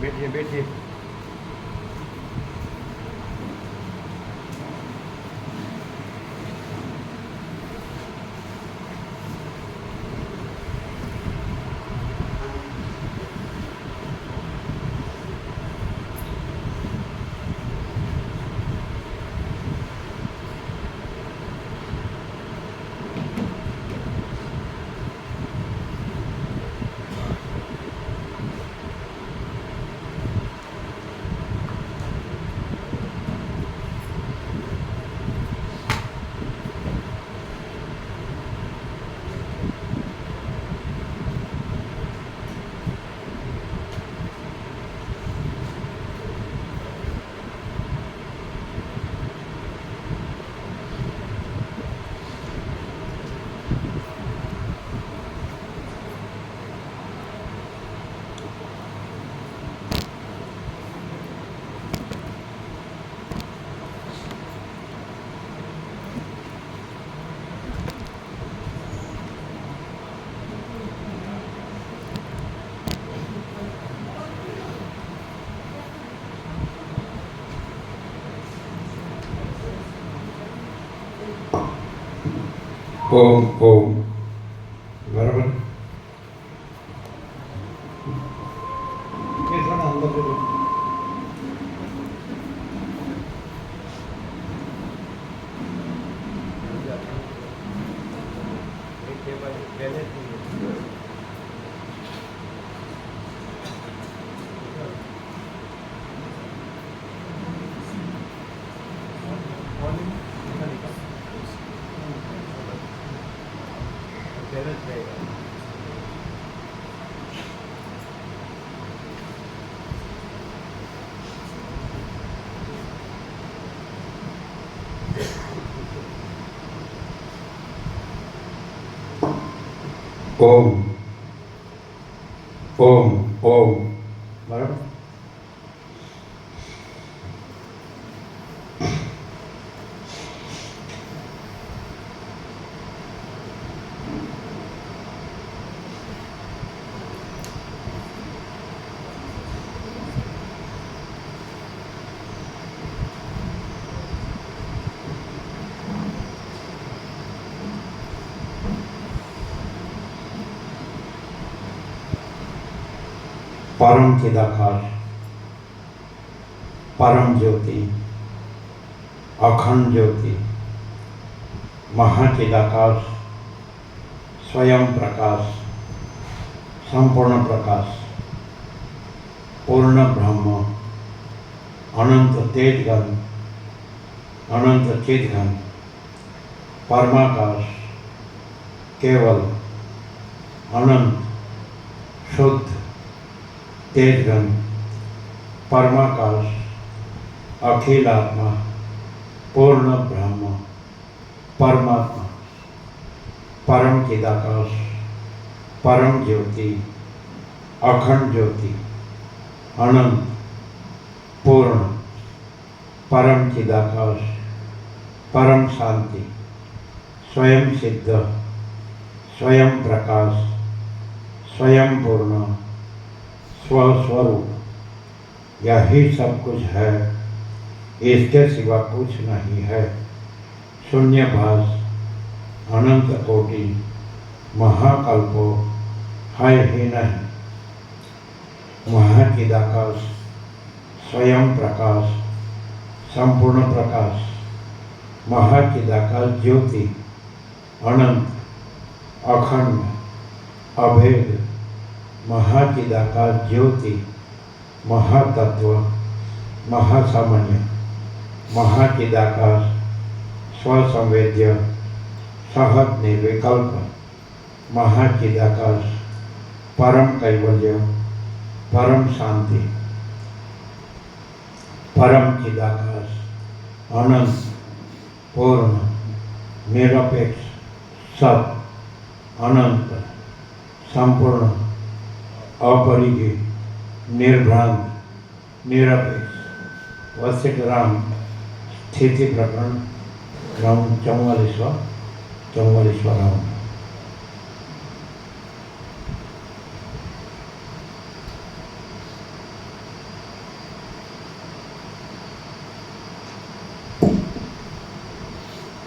बैठिए बैठिए। ओम ओम बराबर ओम ओम ओम बराबर परम चिदाकार परम ज्योति अखंड ज्योति महाचिदाकार स्वयं प्रकाश संपूर्ण प्रकाश पूर्ण ब्रह्म अनंत तेजघन अनंत चिदघन परमाकाश केवल अनंत शुद्ध तेजघन परमाकाश अखिल आत्मा पूर्ण ब्रह्म परमात्मा परम चिदाकाश परम ज्योति अखंड ज्योति अनंत पूर्ण परम चिदाकाश परम शांति स्वयं सिद्ध स्वयं प्रकाश स्वयं पूर्ण स्वस्वरूप यही सब कुछ है, इसके सिवा कुछ नहीं है। शून्यभास अनंत कोटि महाकल्पो है ही नहीं। महाचिदाकाश स्वयं प्रकाश संपूर्ण प्रकाश महाचिदाकाश ज्योति अनंत अखंड अभेद महाचिदाकाश ज्योति महातत्व महासामान्य महाचिदाकाश स्वसंवेद्य सहज निर्विकल्प महाचिदाकाश परम कैवल्य परम शांति परम चिदाकाश अनंत पूर्ण निरपेक्ष सत अनंत संपूर्ण अपरिजय निर्भ्रांत निरपेक्ष वशिष्ठ राम स्थिति प्रकरण राउंड 44वां राउंड।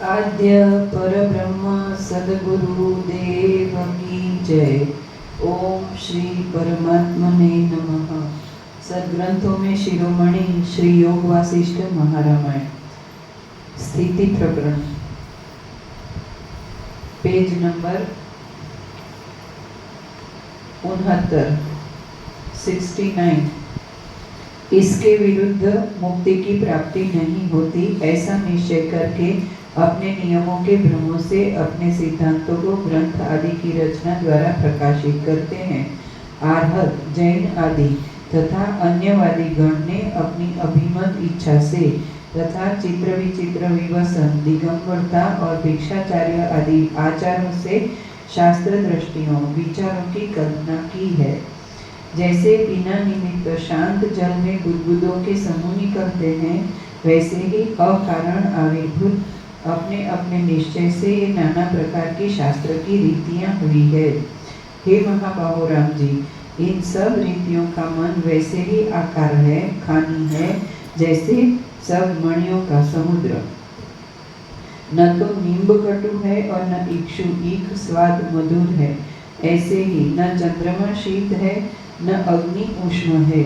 आद्य परब्रह्म सद्गुरु देव की जय। ओम श्री परमात्मने नमः। सद्ग्रंथों में शिरोमणि श्री योग वासिष्ठ महारामायण स्थिति प्रकरण पेज नंबर 69। इसके विरुद्ध मुक्ति की प्राप्ति नहीं होती, ऐसा निश्चय करके अपने नियमों के भ्रमों से अपने सिद्धांतों को ग्रंथ आदि की रचना द्वारा प्रकाशित करते हैं। आर्हत, जैन आदि तथा अन्यवादी गण ने अपनी अभिमत इच्छा से तथा चित्र विचित्र विवसन, दिगंबरता और भिक्षाचार्य आदि आचारों से शास्त्र दृष्टियों विचारों की कल्पना की है। जैसे बिना निमित्त शांत जल में बुदबुदों के समूह निकलते हैं, वैसे ही अकारण आविर्भूत अपने अपने निश्चय से ये नाना प्रकार की शास्त्र की रीतियां हुई है। हे महाबाहो राम जी, इन सब रीतियों का मन वैसे ही आकार है, खानी है, जैसे सब मणियों का समुद्र। न तो नींब कटु है और न इक्षु ईख स्वाद मधुर है। ऐसे ही न चंद्रमा शीत है न अग्नि उष्ण है,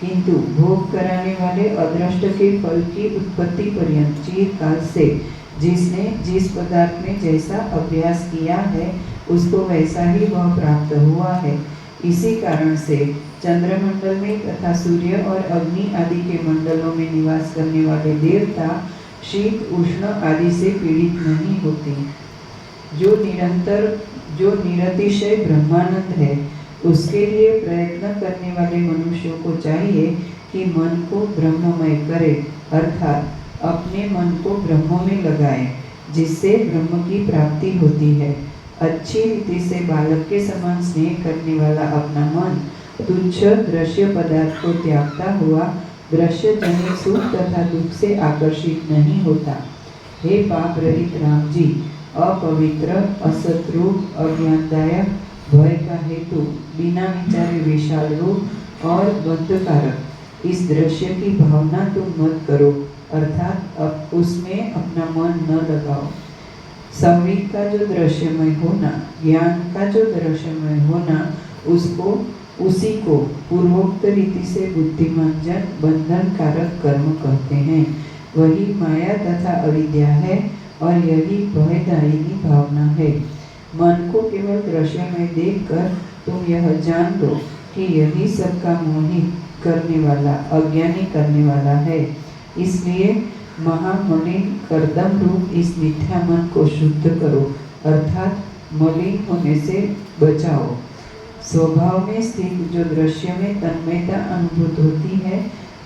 किंतु भोग कराने वाले अदृष्ट के फल की उत्पत्ति पर्यंत चिरकाल से जिसने जिस पदार्थ में जैसा अभ्यास किया है, उसको वैसा ही वह प्राप्त हुआ है। इसी कारण से चंद्रमंडल में तथा सूर्य और अग्नि आदि के मंडलों में निवास करने वाले देवता शीत उष्ण आदि से पीड़ित नहीं होते। जो निरतिशय ब्रह्मानंद है, उसके लिए प्रयत्न करने वाले मनुष्यों को चाहिए कि मन को ब्रह्ममय करे, अर्थात अपने मन को ब्रह्म में लगाए, जिससे ब्रह्म की प्राप्ति होती है। अच्छी रीति से बालक के समान स्नेह करने वाला अपना मन तुच्छ दृश्य पदार्थ को त्यागता हुआ दृश्य जनित सुख तथा दुख से आकर्षित नहीं होता। हे पाप रहित राम जी, अपवित्र, असतरूप, अज्ञानदायक, भय का हेतु, बिना विचारे विशाल रूप और बद्धकारक इस दृश्य की भावना तुम मत करो, अर्थात अब उसमें अपना मन न लगाओ। संवेग का जो दृश्यमय होना, ज्ञान का जो दृश्यमय होना, उसी को पूर्वोक्त रीति से बुद्धिमान जन बंधन कारक कर्म कहते हैं। वही माया तथा अविद्या है और यही भयदायिनी भावना है। मन को केवल दृश्य में देखकर तुम यह जान लो कि यही सबका मोहित करने वाला, अज्ञानी करने वाला है। इसलिए महामलिन कर्दम रूप इस मिथ्या मन को शुद्ध करो, अर्थात मलिन होने से बचाओ। स्वभाव में स्थित जो दृश्य में तन्मयता अनुभूत होती है,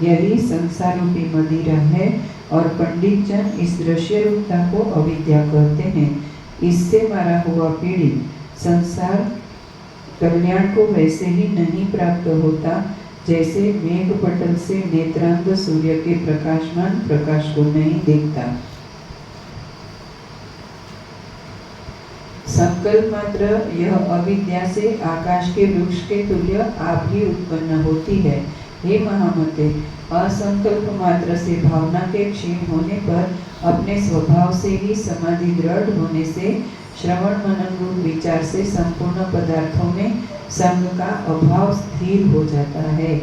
यही संसार रूपी मदिरा है और पंडित जन इस दृश्य रूपता को अविद्या कहते हैं। इससे मारा हुआ पीड़ित संसार कल्याण को वैसे ही नहीं प्राप्त होता, जैसे मेघ पटल से नेत्रांध सूर्य के प्रकाशमान प्रकाश को नहीं देखता। संकल्प मात्र यह अविद्या से आकाश के वृक्ष के तुल्य आप ही उत्पन्न होती है। हे महामते, असंकल्प मात्र से भावना के क्षीण होने पर अपने स्वभाव से ही समाधि दृढ़ होने से श्रवण मनन रूप विचार से संपूर्ण पदार्थों में संग का अभाव स्थिर हो जाता है।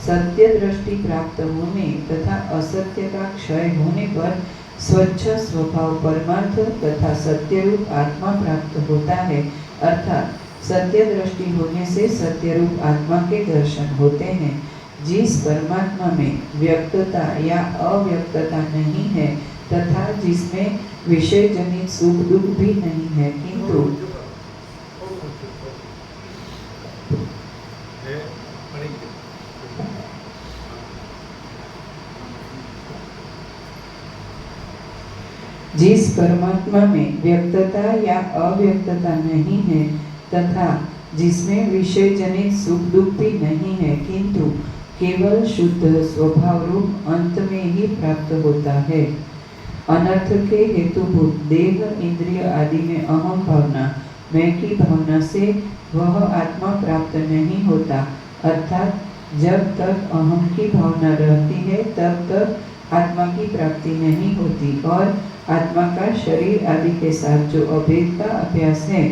सत्य दृष्टि प्राप्त होने तथा असत्य का क्षय होने पर स्वच्छ स्वभाव परमार्थ तथा सत्य रूप आत्मा प्राप्त होता है, अर्थात सत्य दृष्टि होने से सत्य रूप आत्मा के दर्शन होते हैं। जिस परमात्मा में व्यक्तता या अव्यक्तता नहीं है तथा जिसमें विषय जनित सुख दुख भी नहीं है, किंतु जिस परमात्मा में व्यक्तता या अव्यक्तता नहीं है तथा जिसमें विषय जनित सुख दुख भी नहीं है, किंतु केवल शुद्ध स्वभाव रूप अंत में ही प्राप्त होता है। अनर्थ के हेतुभूत देह इंद्रिय आदि में अहम भावना, मैं की भावना से वह आत्मा प्राप्त नहीं होता, अर्थात जब तक अहम की भावना रहती है तब तक आत्मा की प्राप्ति नहीं होती और आत्मा का शरीर आदि के साथ जो अभेद का अभ्यास है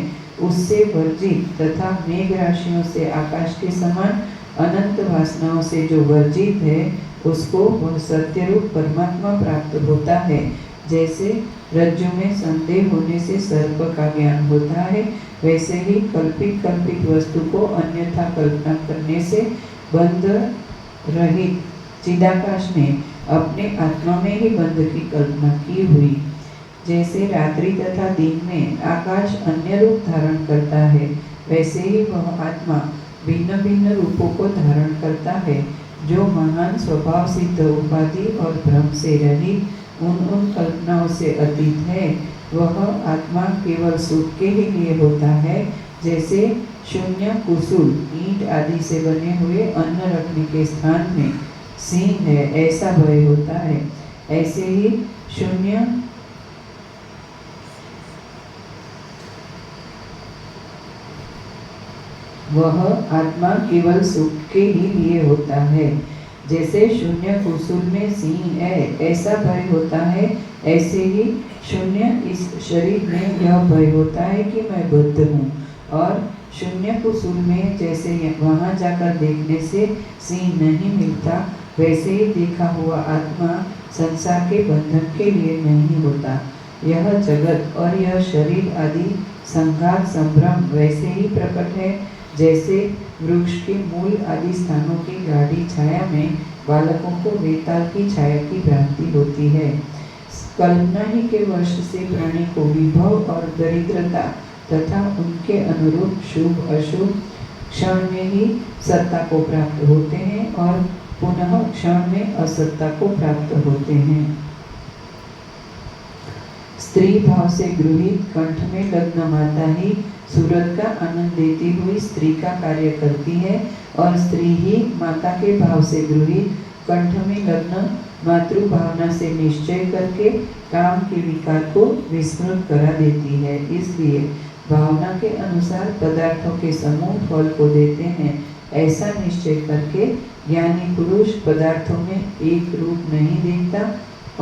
उससे वर्जित तथा मेघ राशियों से आकाश के समान अनंत वासनाओं से जो वर्जित है उसको वह सत्यरूप परमात्मा प्राप्त होता है। जैसे रज्जु में संदेह होने से सर्प का ज्ञान होता है, वैसे ही कल्पित कल्पित वस्तु को अन्यथा कल्पना करने से बंध रहित चिदाकाश ने अपने आत्मा में ही बंध की कल्पना की हुई। जैसे रात्रि तथा दिन में आकाश अन्य रूप धारण करता है, वैसे ही वह आत्मा भिन्न भिन्न रूपों को धारण करता है। जो महान स्वभाव सिद्ध उपाधि और भ्रम से रहित उन कल्पनाओं से अतीत है, वह आत्मा केवल सुख के ही लिए होता है। जैसे शून्य कुसूल ईंट आदि से बने हुए अन्न रखने के स्थान में सिंह है, ऐसा भय होता है। ऐसे ही शून्य वह आत्मा केवल सुख के ही लिए होता है। जैसे शून्य कुसूल में सिंह है, ऐसा भय होता है, ऐसे ही शून्य इस शरीर में यह भय होता है कि मैं बद्ध हूँ। और शून्य कुसूल में जैसे वहाँ जाकर देखने से सिंह नहीं मिलता, वैसे ही देखा हुआ आत्मा संसार के बंधन के लिए नहीं होता। यह जगत और यह शरीर आदि संघात संभ्रम वैसे ही प्रकट है जैसे वृक्ष के मूल आदि स्थानों की गाढ़ी छाया में बालकों को वेताल की छाया की भ्रांति होती है। कल्पना ही के वश से प्राणी को विभव और दरिद्रता तथा उनके अनुरूप शुभ अशुभ क्षण में ही सत्ता को प्राप्त होते हैं और पुनः क्षण में असत्ता को प्राप्त होते हैं। स्त्री भाव से गृहित कंठ में लग्न माता ही सूरत का आनंद देती हुई स्त्री का कार्य करती है और स्त्री ही माता के भाव से गृहित कंठ में लग्न मातृ भावना से निश्चय करके काम के विकार को विस्मृत करा देती है। इसलिए भावना के अनुसार पदार्थों के समूह फल को देते हैं। ऐसा निश्चय करके ज्ञानी पुरुष पदार्थों में एक रूप नहीं देखता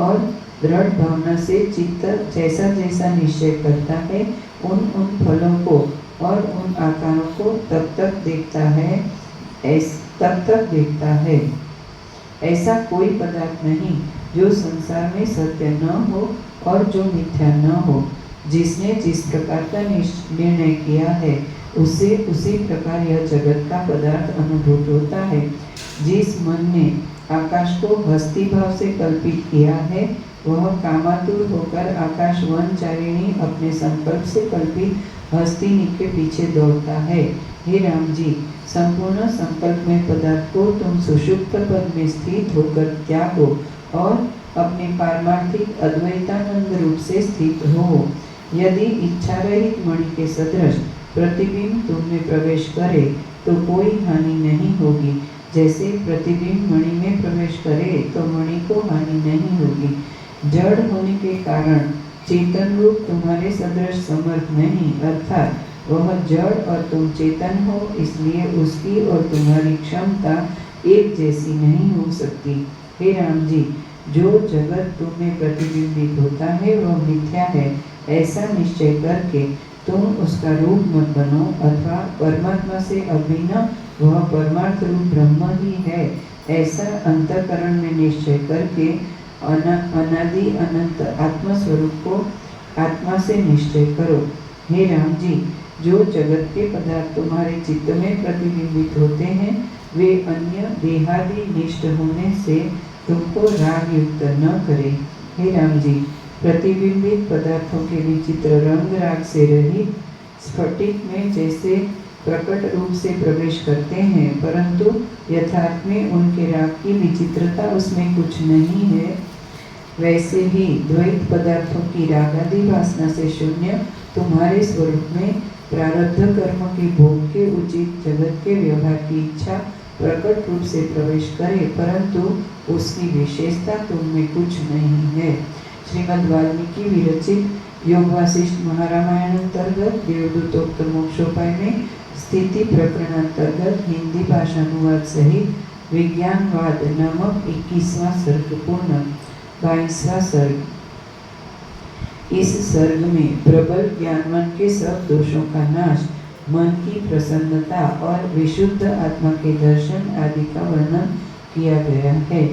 और दृढ़ भावना से चित्त जैसा जैसा निश्चय करता है उन फलों को और उन आकारों को तब तक देखता है। ऐसा कोई पदार्थ नहीं जो संसार में सत्य न हो और जो मिथ्या न हो। जिसने जिस प्रकार का निर्णय किया है उससे उसी प्रकार यह जगत का पदार्थ अनुभूत होता है। जिस मन ने आकाश को हस्ती भाव से कल्पित किया है वह कामातुर होकर आकाश वन चारिणी अपने संकल्प से कल्पित हस्तिनी के पीछे दौड़ता है। हे राम जी, संपूर्ण संकल्प में पदार्थ को तुम सुषुप्त पद में स्थित होकर त्यागो और अपने पारमार्थिक अद्वैतानंद रूप से स्थित हो। यदि इच्छा रहित मणि के सदृश प्रतिबिंब तुम में प्रवेश करे तो कोई हानि नहीं होगी। जैसे प्रतिबिंब मणि में प्रवेश करे तो मणि को हानि नहीं होगी। जड़ होने के कारण चेतन रूप तुम्हारे सदृश समर्थ नहीं, अर्थात वह जड़ और तुम चेतन हो, इसलिए उसकी और तुम्हारी क्षमता एक जैसी नहीं हो सकती। हे राम जी, जो जगत तुम में प्रतिबिंबित होता है वह मिथ्या है, ऐसा निश्चय करके तुम उसका रूप मत बनो, अथवा परमात्मा से अभिन्न वह परमार्थ रूप ब्रह्म ही है, ऐसा अंतःकरण में निश्चय करके अनादि अनंत आत्मस्वरूप को आत्मा से निश्चय करो। हे राम जी, जो जगत के पदार्थ तुम्हारे चित्त में प्रतिबिंबित होते हैं वे अन्य देहादि निष्ठ होने से तुमको राग युक्त न करें। हे राम जी, प्रतिबिंबित पदार्थों के विचित्र रंग राग से रहित स्फटिक में जैसे प्रकट रूप से प्रवेश करते हैं, परंतु यथार्थ में उनके राग की विचित्रता उसमें कुछ नहीं है, वैसे ही द्वैत पदार्थों की रागादि वासना से शून्य तुम्हारे स्वरूप में प्रारब्ध कर्म के भोग के उचित जगत के व्यवहार की इच्छा प्रकट रूप से प्रवेश करे, परंतु उसकी विशेषता तुम में कुछ नहीं है। श्रीमद् वाल्मीकि विरचित योग वासिष्ठ महारामायण अंतर्गत देवदूतोक्त मोक्षोपाय में स्थिति प्रकरण अंतर्गत हिंदी भाषानुवाद सहित विज्ञानवाद नामक 21वां सर्ग पूर्ण। 22वां सर्ग। इस सर्ग में प्रबल ज्ञानवान के सब दोषों का नाश, मन की प्रसन्नता और विशुद्ध आत्मा के दर्शन आदि का वर्णन किया गया है।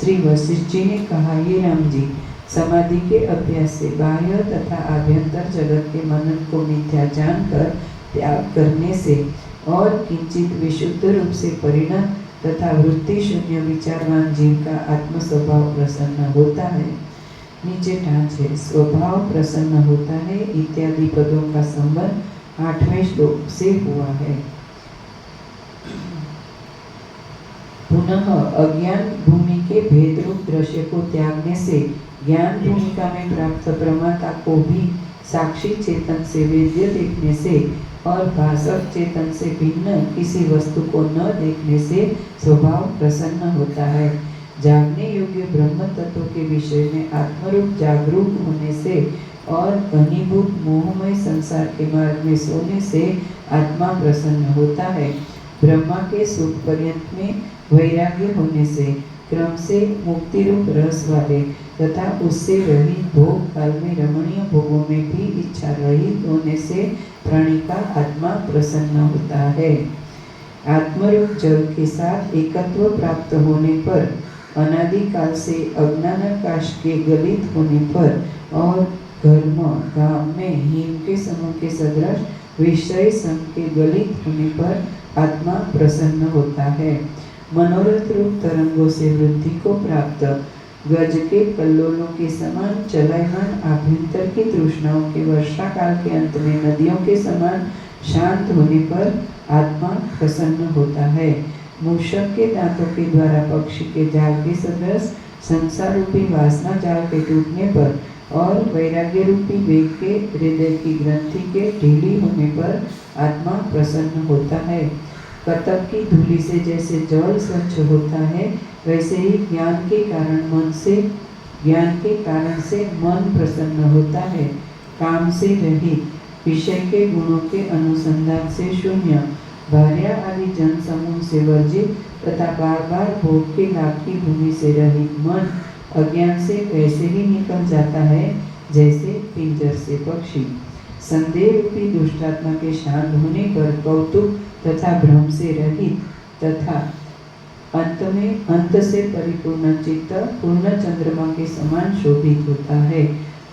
श्री वशिष्ठ जी ने कहा, ये राम जी, समाधि के अभ्यास से बाह्य तथा आभ्यंतर जगत के मनन को मिथ्या जानकर त्याग करने से और किंचित विशुद्ध रूप से परिणत तथा वृत्ति शून्य विचारवान जीव का आत्म स्वभाव प्रसन्न होता है। नीचे टाँच है, स्वभाव प्रसन्न होता है इत्यादि पदों का संबंध 8वें श्लोक से हुआ है। पुनः अज्ञान भूमि के भेद रूप दृश्य को त्यागने से ज्ञान भूमिका में प्राप्त प्रमाता को भी साक्षी चेतन से वेद्य देखने से और भासक चेतन से भिन्न किसी वस्तु को न देखने से स्वभाव प्रसन्न होता है। जागने योग्य ब्रह्म तत्व के विषय में आत्मरूप जागरूक होने से और घनीभूत मोहमय संसार के मार्ग में सोने से आत्मा प्रसन्न होता है। ब्रह्मा के सुख पर्यंत में वैराग्य होने से क्रम से मुक्ति रूप रस वाले तथा उससे रहित भोग काल में रमणीय भोगों में भी इच्छा रहित होने से प्राणी का आत्मा प्रसन्न होता है। आत्मरूप जल के साथ एकत्व प्राप्त होने पर, अनादि काल से अज्ञानाकाश के गलित होने पर और घर्म घाम में हिम के समूह के सदृश विषय संग के गलित होने पर आत्मा प्रसन्न होता है। मनोरथ रूप तरंगों से वृद्धि को प्राप्त, गज के कल्लोलों के समान चलायमान आभ्यंतर की तृष्णाओं के वर्षा काल के अंत में नदियों के समान शांत होने पर आत्मा प्रसन्न होता है। मूषक के दांतों के द्वारा पक्षी के जाल के सदृश संसार रूपी वासना जाल के टूटने पर और वैराग्य रूपी वेग के हृदय की ग्रंथि के ढीली होने पर आत्मा प्रसन्न होता है। कतक की धूलि से जैसे जल स्वच्छ होता है, वैसे ही ज्ञान के कारण से मन प्रसन्न होता है। काम से रहित, विषय के गुणों के अनुसंधान से शून्य, भार्या आदि जन समूह से वर्जित तथा बार बार भोग के लाभ की भूमि से रहित मन अज्ञान से वैसे ही निकल जाता है जैसे पिंजर से पक्षी। संदेह रूपी दुष्टात्मा के शांत होने पर कौतुक तथा भ्रम से रहित तथा अंत से परिपूर्ण चित्त पूर्ण चंद्रमा के समान शोभित होता है।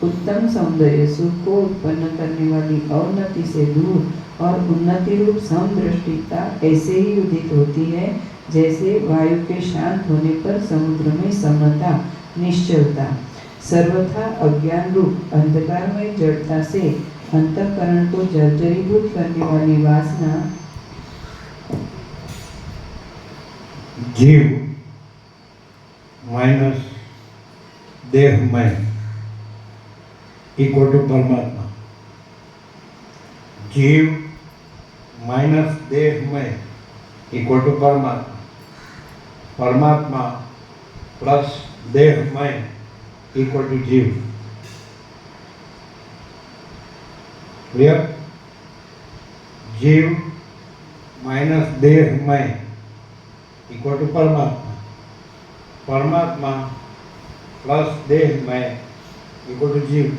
उत्तम सौंदर्य सुख को उत्पन्न करने वाली अवनति से दूर और उन्नति रूप समदृष्टिता ऐसे ही उदित होती है जैसे वायु के शांत होने पर समुद्र में समता निश्चलता। सर्वथा अज्ञान रूप अंधकारमय जड़ता से अंतःकरण को जर्जरीभूत करने वाली वासना जीव माइनस देहमय इक्वल टू परमात्मा। जीव माइनस देहमय इक्वल टू परमात्मा। परमात्मा प्लस देहमय इक्वल टू जीव। क्लियर? जीव माइनस देहमय इक्वल टू परमात्मा। परमात्मा प्लस देहमय इक्वल टू जीव।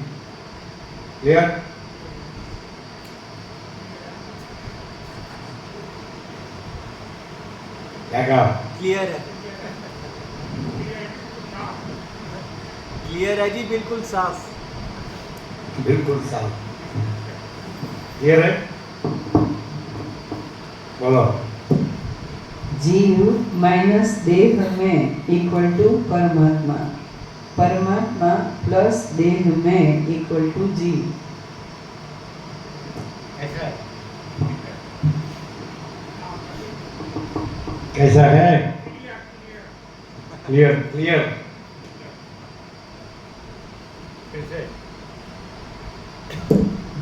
क्लियर? क्या कहा? क्लियर है, क्लियर है जी, बिल्कुल साफ। बिल्कुल साफ। क्लियर है? बोलो। जीव माइनस देह में इक्वल टू परमात्मा, परमात्मा प्लस देह में इक्वल टू जीव। कैसा है? Clear clear.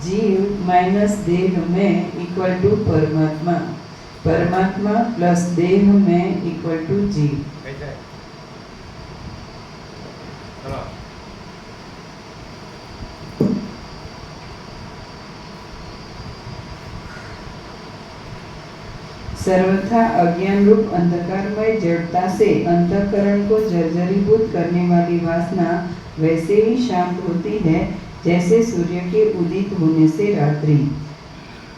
जीव माइनस देह में इक्वल टू परमात्मा, परमात्मा प्लस देह में इक्वल टू जीव। सर्वथा अज्ञान रूप अंधकारमय जड़ता से अंतःकरण को जर्जरीभूत करने वाली वासना वैसे ही शांत होती है जैसे सूर्य के उदित होने से रात्रि।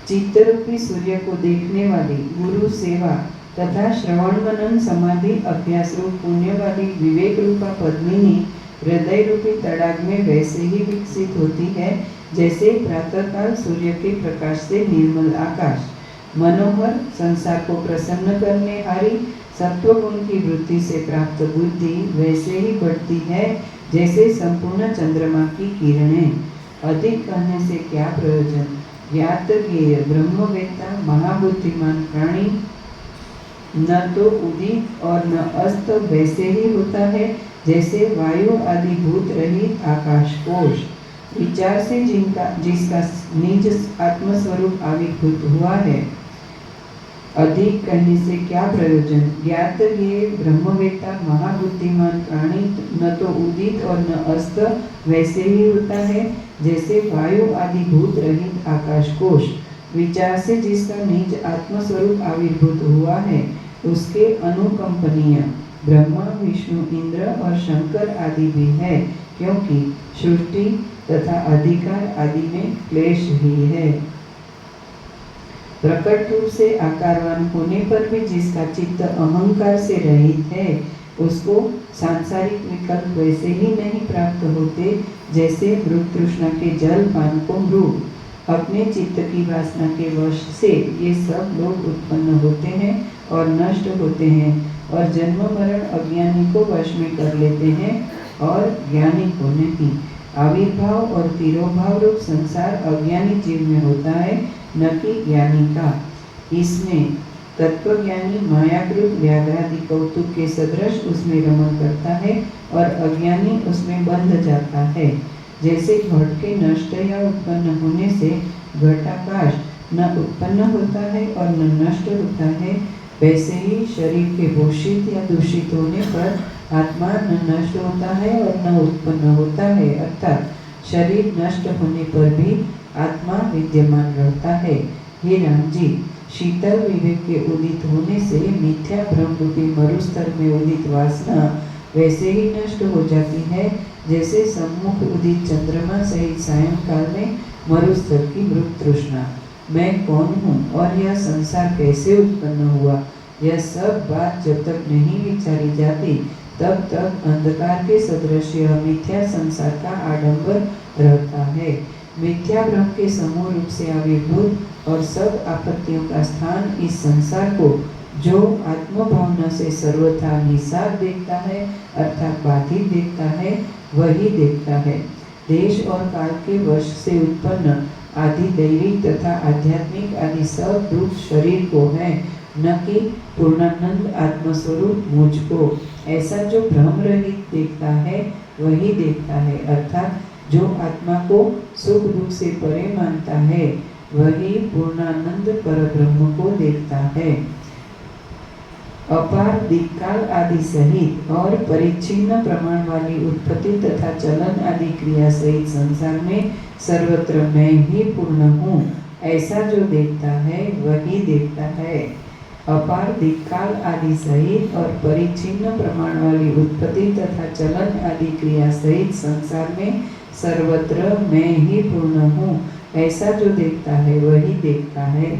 चित्तरूपी सूर्य को देखने वाली गुरु सेवा तथा श्रवण मनन समाधि अभ्यास रूप पुण्य वाली विवेक रूपा पद्मिनी हृदय रूपी तड़ाग में वैसे ही विकसित होती है जैसे प्रातःकाल सूर्य के प्रकाश से निर्मल आकाश। मनोहर संसार को प्रसन्न करने हारी सत्व गुण की वृत्ति से प्राप्त बुद्धि वैसे ही बढ़ती है जैसे संपूर्ण चंद्रमा की किरणें। अधिक कहने से क्या प्रयोजन। ज्ञात ज्ञेय ब्रह्मवेत्ता महाबुद्धिमान प्राणी न तो उदित और न अस्त वैसे ही होता है जैसे वायु आदि भूत रहित आकाश कोश। विचार से जिसका निज आत्मस्वरूप आविर्भूत हुआ है। अधिक कहने से क्या प्रयोजन। ज्ञात ज्ञेय ब्रह्मवेत्ता महाबुद्धिमान प्राणी न तो उदित और न अस्त वैसे ही होता है जैसे वायु आदि भूत रहित आकाश कोश। विचार से जिसका निज आत्मस्वरूप आविर्भूत हुआ है उसके अनुकंपनीय ब्रह्मा विष्णु इंद्र और शंकर आदि भी है, क्योंकि सृष्टि तथा अधिकार आदि में क्लेश ही है। प्रकट रूप से आकारवान होने पर भी जिसका चित्त अहंकार से रहित है उसको सांसारिक विकल्प वैसे ही नहीं प्राप्त होते जैसे मृग तृष्णा के जल पान को मृग। अपने चित्त की वासना के वश से ये सब लोग उत्पन्न होते हैं और नष्ट होते हैं और जन्म मरण अज्ञानी को वश में कर लेते हैं और ज्ञानी को नहीं। आविर्भाव और तिरोभाव रूप संसार अज्ञानी जीव में होता है न कि ज्ञानी का। इसमें तत्वज्ञानी मायाकृत व्याघ्रादि कौतुक के सदृश उसमें रमण करता है और अज्ञानी उसमें बंध जाता है। जैसे घट के नष्ट या उत्पन्न होने से घटाकाश न उत्पन्न होता है और न नष्ट होता है, वैसे ही शरीर के भूषित या दूषित होने पर आत्मा न नष्ट होता है और न उत्पन्न होता है, अर्थात शरीर नष्ट होने पर भी आत्मा विद्यमान रहता है। हे राम जी, शीतल विवेक के उदित होने से मिथ्या भ्रम रूपी मरुस्तर में उदित वासना वैसे ही नष्ट हो जाती है जैसे सम्मुख उदित चंद्रमा सहित सायंकाल में मरुस्तर की मृग तृष्णा। मैं कौन हूँ और यह संसार कैसे उत्पन्न हुआ, यह सब बात जब तक नहीं विचारी जाती तब तक अंधकार के सदृश यह मिथ्या संसार का आडंबर रहता है। मिथ्या भ्रम के समूह रूप से आविर्भूत और सब आपत्तियों का स्थान इस संसार को जो आत्मभावना से सर्वथा निसार देखता है अर्थात बाधित देखता है, वही देखता है। देश और काल के वश से उत्पन्न आदि दैविक तथा आध्यात्मिक आदि सब दुख शरीर को है, न कि पूर्णानंद आत्मस्वरूप मुझको। ऐसा जो भ्रम रहित देखता है वही देखता है, अर्थात जो आत्मा को सुख दुख से परे मानता है वही पूर्णानंद परब्रह्म को देखता है। अपार दिक्काल आदि सहित और परिच्छिन्न प्रमाण वाली उत्पत्ति तथा चलन आदि क्रिया सहित संसार में सर्वत्र मैं ही पूर्ण हूँ, ऐसा जो देखता है वही देखता है। अपार दिक्काल आदि सहित और परिच्छिन्न प्रमाण वाली उत्पत्ति तथा चलन आदि क्रिया सहित संसार में सर्वत्र मैं ही पूर्ण हूँ, ऐसा जो देखता है वही देखता है।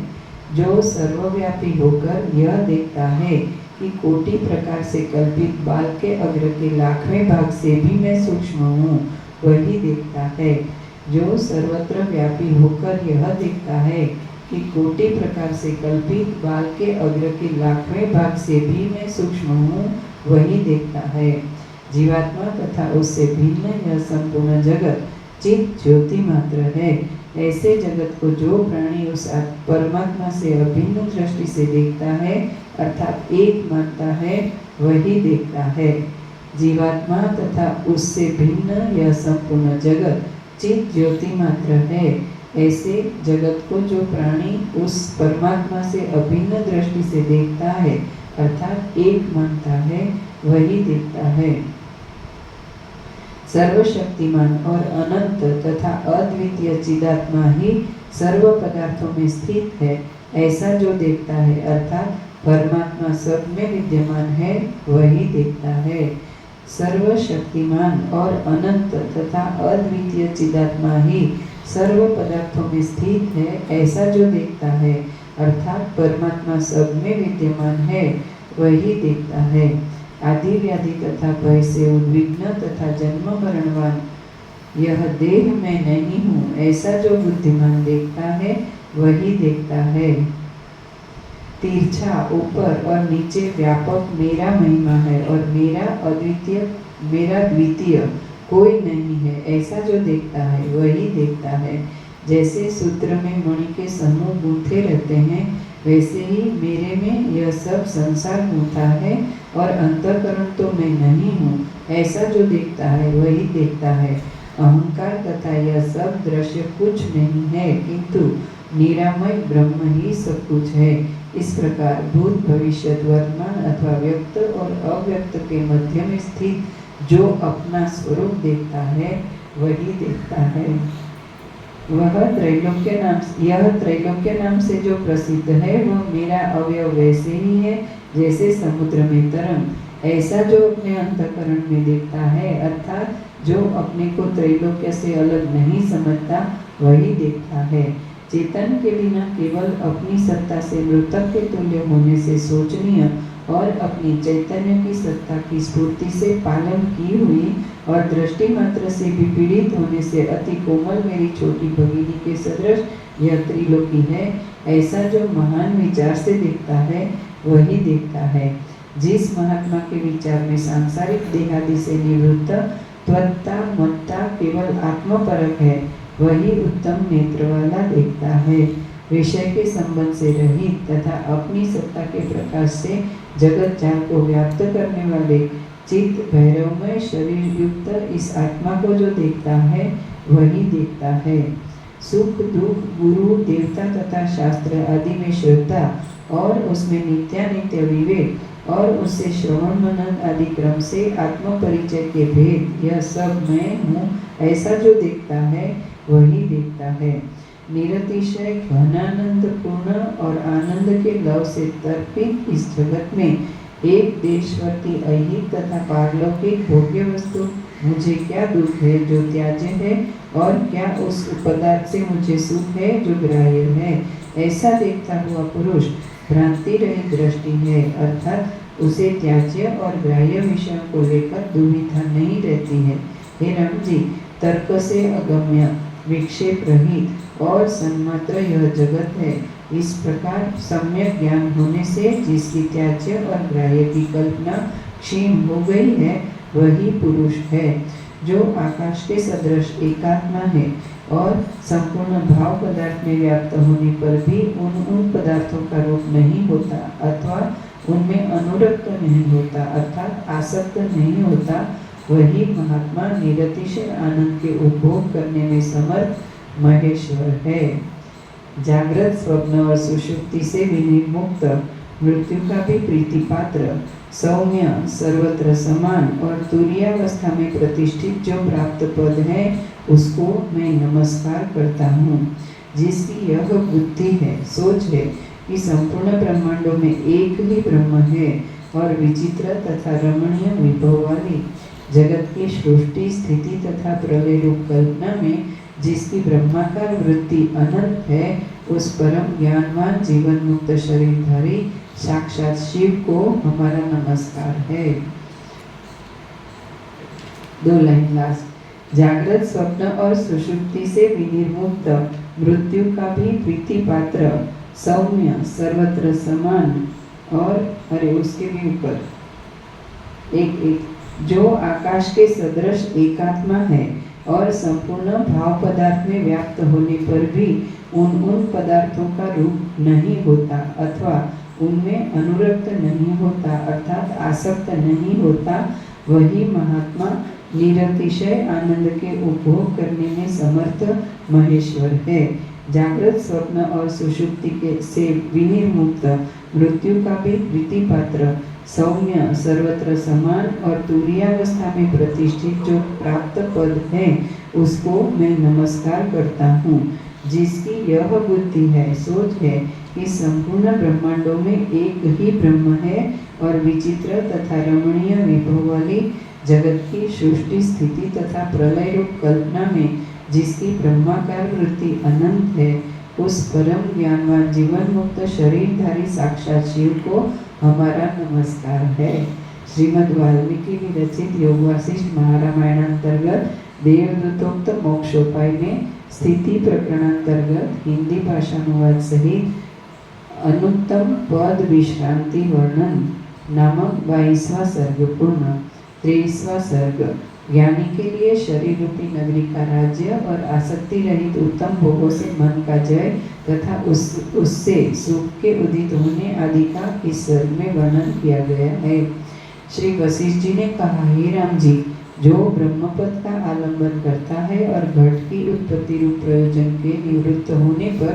जो सर्वव्यापी होकर यह देखता है कि कोटि प्रकार से कल्पित बाल के अग्र के लाखवें भाग से भी मैं सूक्ष्म हूँ, वही देखता है। जो सर्वत्र व्यापी होकर यह देखता है कि कोटि प्रकार से कल्पित बाल के अग्र के लाखवें भाग से भी मैं सूक्ष्म हूँ, वही देखता है। जीवात्मा तथा उससे भिन्न यह संपूर्ण जगत चित्त ज्योति मात्र है। ऐसे जगत को जो प्राणी उस परमात्मा से अभिन्न दृष्टि से देखता है अर्थात एक मानता है, वही देखता है। जीवात्मा तथा उससे भिन्न यह संपूर्ण जगत चित्त ज्योति मात्र है। ऐसे जगत को जो प्राणी उस परमात्मा से अभिन्न दृष्टि से देखता है अर्थात एक मानता है, वही देखता है। सर्वशक्तिमान और अनंत तथा अद्वितीय चिदात्मा ही सर्व पदार्थों में स्थित है ऐसा जो देखता है अर्थात परमात्मा सब में विद्यमान है वही देखता है। सर्वशक्तिमान और अनंत तथा अद्वितीय चिदात्मा ही सर्व पदार्थों में स्थित है, ऐसा जो देखता है अर्थात परमात्मा सब में विद्यमान है वही देखता है। आदि व्याधि तथा भय से उद्विग्न तथा जन्म मरणवान यह देह में नहीं हूँ, ऐसा जो बुद्धिमान देखता है वही देखता है। तिरछा ऊपर और नीचे व्यापक मेरा महिमा है और मेरा द्वितीय कोई नहीं है, ऐसा जो देखता है वही देखता है। जैसे सूत्र में मणि के समूह गूंथे रहते हैं, वैसे ही मेरे में यह सब संसार गूंथा है और अंतःकरण तो मैं नहीं हूँ, ऐसा जो देखता है वही देखता है। अहंकार तथा यह सब दृश्य कुछ नहीं है, किंतु निरामय ब्रह्म ही सब कुछ है। इस प्रकार भूत भविष्य वर्तमान अथवा व्यक्त और अव्यक्त के मध्य में स्थित जो अपना स्वरूप देखता है वही देखता है। यह त्रैलोक्य नाम से जो प्रसिद्ध है वह मेरा अवयव वैसे ही है जैसे समुद्र में तरंग। ऐसा जो अपने अंतःकरण में देखता है अर्थात जो अपने को त्रैलोक्य से अलग नहीं समझता वही देखता है। चेतन के बिना केवल अपनी सत्ता से मृतक के तुल्य होने से शोचनीय और अपनी चैतन्य की सत्ता की स्फूर्ति से पालन की हुई और दृष्टि मात्र से भी पीड़ित होने से अति कोमल मेरी छोटी भगिनी के सदृश यह त्रिलोकी है, ऐसा जो महान विचार से देखता है वही देखता है। जिस महात्मा के विचार में सांसारिक देहादि से निवृत्त त्वत्ता मत्ता केवल आत्मपरक है, वही उत्तम नेत्र वाला देखता है। विषय के संबंध से रहित तथा अपनी सत्ता के प्रकाश से जगत जाल को व्याप्त करने वाले चित्त भैरवमय शरीर युक्त इस आत्मा को जो देखता है वही देखता है। सुख दुख गुरु देवता तथा शास्त्र आदि में श्रद्धा और उसमें नित्यानित्य विवेक और उससे श्रवण मनन आदि क्रम से आत्म परिचय के भेद यह सब मैं हूँ, ऐसा जो देखता है वही देखता है। निरतिशय घनानंद पूर्ण और आनंद के लव से तर्पित इस जगत में एक देशवर्ती ऐहिक तथा पारलौकिक भोग्य वस्तु मुझे क्या दुख है जो त्याज्य है और क्या उस पदार्थ से मुझे सुख है जो ग्राह्य है, ऐसा देखता हुआ पुरुष भ्रांति रहित दृष्टि है अर्थात उसे त्याज्य और ग्राह्य विषयों को लेकर दुविधा नहीं रहती है। हे राम जी, तर्क से अगम्य विक्षेप रहित और सन्मात्र यह जगत है। इस प्रकार सम्यक ज्ञान होने से जिसकी त्याज्य और ग्राह्य की कल्पना क्षीण हो गई है वही पुरुष है जो आकाश के सदृश एकात्मा है और संपूर्ण भाव पदार्थ में व्याप्त होने पर भी उन पदार्थों का रूप नहीं होता अथवा उनमें अनुरक्त नहीं होता अर्थात आसक्त नहीं होता, वही महात्मा निरतिशय आनंद के उपभोग करने में समर्थ महेश्वर है। जागृत स्वप्न और सुषुप्ति से विनिर्मुक्त मृत्यु का भी प्रीति पात्र सौम्य सर्वत्र समान और तुरीयावस्था में प्रतिष्ठित जो प्राप्त पद है उसको मैं नमस्कार करता हूँ। जिसकी यह बुद्धि है, सोच है कि संपूर्ण ब्रह्मांडों में एक ही ब्रह्म है और विचित्र तथा रमणीय विभव वाली जगत की सृष्टि स्थिति तथा प्रलय रूप कल्पना में जिसकी ब्रह्माकार वृत्ति अनंत है, उस परम ज्ञानवान जीवन मुक्त शरीरधारी साक्षात शिव को हमारा नमस्कार है। 2 लाइन लास्ट। जागृत स्वप्न और सुषुप्ति से विनिर्मुक्त मृत्यु का भी प्रीति पात्र सौम्य सर्वत्र समान और उसके भी ऊपर एक जो आकाश के सदृश एकात्मा है और संपूर्ण भाव पदार्थ में व्याप्त होने पर भी उन पदार्थों का रूप नहीं होता अथवा उनमें अनुरक्त नहीं होता अर्थात आसक्त नहीं होता, वही महात्मा निरतिशय आनंद के उपभोग करने में समर्थ महेश्वर है। जागृत स्वप्न और सुषुप्ति के से विनिर्मुक्त मृत्यु का भी प्रीति पात्र सौम्य सर्वत्र समान और तुरीयावस्था में प्रतिष्ठित जो प्राप्त पद है उसको मैं नमस्कार करता हूँ। जिसकी यह बुद्धि है, सोच है कि संपूर्ण ब्रह्मांडों में एक ही ब्रह्म है और विचित्र तथा रमणीय विभव वाली जगत की सृष्टि स्थिति तथा प्रलय रूप कल्पना में जिसकी ब्रह्माकार वृत्ति अनंत है, उस परम ज्ञानवान जीवन मुक्त शरीरधारी साक्षात शिव को हमारा नमस्कार है। श्रीमद् वाल्मीकि विरचित योग वासिष्ठ महारामायणांतर्गत देवदूतोक्त मोक्षोपाय में स्थिति प्रकरणांतर्गत हिंदी भाषानुवाद सहित अनुत्तम पद विश्रांति वर्णन नामक 22वां सर्ग पूर्ण। 23वां सर्ग ज्ञानी के लिए शरीर रूपी नगरी का राज्य और आसक्ति रहित उत्तम भोगों से मन का जय तथा उससे सुख के उदित होने आदि का इस सर्ग में वर्णन किया गया है। श्री वशिष्ठ जी ने कहा, हे राम जी, जो ब्रह्मपद का आलंबन करता है और घट की उत्पत्ति रूप प्रयोजन के निवृत्त होने पर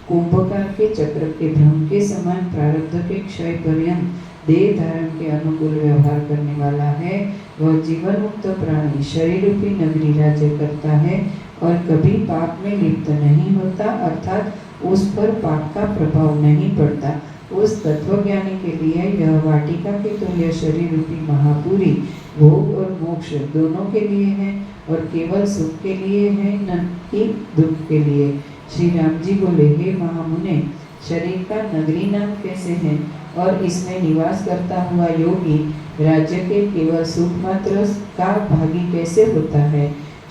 कुंभकार के चक्र के भ्रम के समान प्रारब्ध के क्षय पर्यंत देह धारण के अनुकूल व्यवहार करने वाला है, वह जीवन मुक्त प्राणी शरीर रूपी नगरी राज्य करता है और कभी पाप में लिप्त नहीं होता, अर्थात उस पर पाप का प्रभाव नहीं पड़ता। उस तत्वज्ञानी के लिए यह वाटिका के तुल्य शरीर रूपी महापुरी भोग और मोक्ष दोनों के लिए है और केवल सुख के लिए है, न कि दुख के लिए। श्री राम जी बोले, हे महामुने, शरीर का नगरी नाम कैसे है और इसमें निवास करता हुआ योगी राज्य के केवल सुख मात्र का भागी कैसे होता है।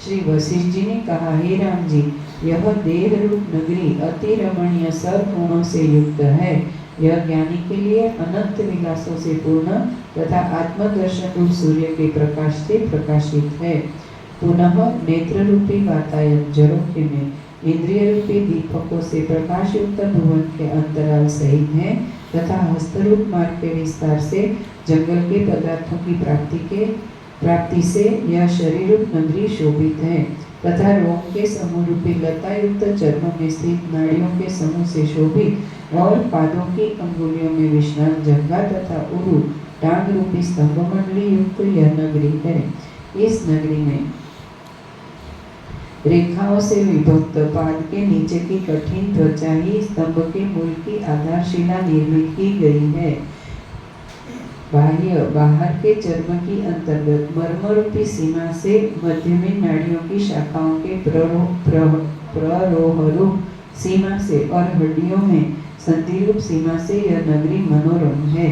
श्री वशिष्ठ जी ने कहा, हे राम जी, यह देह रूप नगरी अति रमणीय सर्वगुणों से युक्त है। यह ज्ञानी के लिए अनंत विलासों से पूर्ण तथा आत्मदर्शन रूप सूर्य के प्रकाश से प्रकाशित है। पुनः नेत्र रूपी वातायन जरोखे में इंद्रिय रूपी दीपकों से प्रकाश युक्त भुवन के अंतराल सहित है तथा हस्तरूप मार्ग के विस्तार से जंगल के पदार्थों की प्राप्ति से यह शरीर रूप नगरी शोभित है तथा रोम के समूह रूपी लता युक्त चर्म में स्थित नाड़ियों के समूह से शोभित और पादों की अंगुलियों में विश्रांत जंगा तथा उरु टांग रूपी स्तंभ मंडली युक्त यह नगरी है। इस नगरी में रेखाओं से विभक्त पाद के नीचे की कठिन त्वचा ही स्तंभ के मूल की आधारशिला निर्मित की गई है। बाहर के चर्म की अंतर्गत मर्म रूपी सीमा से मध्य में नाड़ियों की शाखाओं के प्ररोह रूप सीमा से और हड्डियों में संधि रूप सीमा से यह नगरी मनोरम है।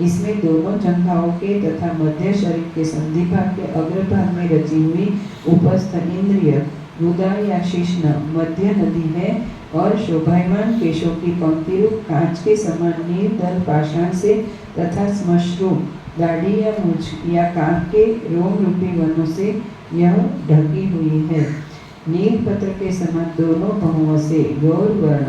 इसमें दोनों जंघाओं के तथा मध्य शरीर के संधि भाग के अग्रभाग में रची हुई उपस्थ इंद्रिय गुदा या शिश्न मध्य नदी है और शोभायमान केशों की पंक्ति रूप कांच के समान नील पाषाण से तथा श्मश्रु दाढ़ी या मूछ या कान के रोम रूपी वनों से यह ढकी हुई है। नील पत्र के समान दोनों बहुओं से गौर वर्ण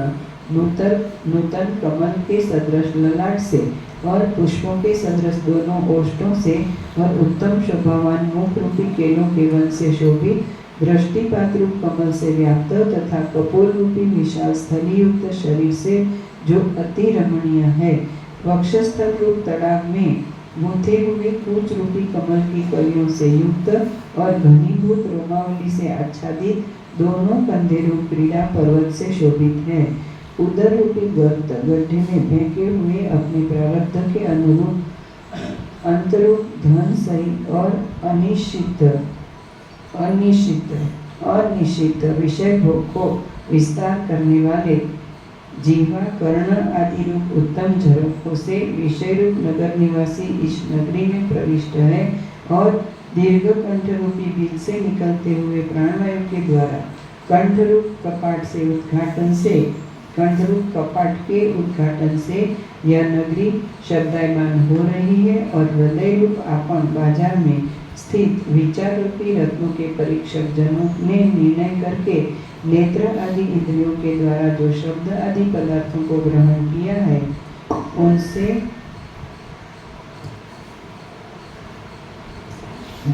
नूतन कमल के सदृश ललाट से और पुष्पों के सदृश दोनों ओष्ठों से और उत्तम शोभावान मुख रूपी केलों के वन से शोभित दृष्टिपात रूप कमल से व्याप्त तथा कपोल रूपी विशाल स्थली युक्त शरीर से जो अति रमणीय है। वक्षस्थल रूप तड़ाग में गूंथे हुए कूच रूपी कमल की कलियों से युक्त और घनीभूत रोमावली से आच्छादित दोनों कंधे रूप क्रीड़ा पर्वत से शोभित है। उदर रूपी गर्त गड्ढे में फेंके हुए अपने प्रारब्ध के अनुरूप अंतरूप धन सहित और अनिश्चित विषय भोग को विस्तार करने वाले जीवा कर्ण आदि रूप उत्तम झरोखों से विषय रूप नगर निवासी इस नगरी में प्रविष्ट है और दीर्घ कंठ रूपी बीज से निकलते हुए प्राणवायु के द्वारा कंठरूप कपाट के उद्घाटन से यह नगरी शब्दायमान हो रही है और हृदय रूप आपण बाजार में स्थित विचार रूपी रत्नों के परीक्षक जनों ने निर्णय करके नेत्र आदि इंद्रियों के द्वारा जो शब्द आदि पदार्थों को ग्रहण किया है उनसे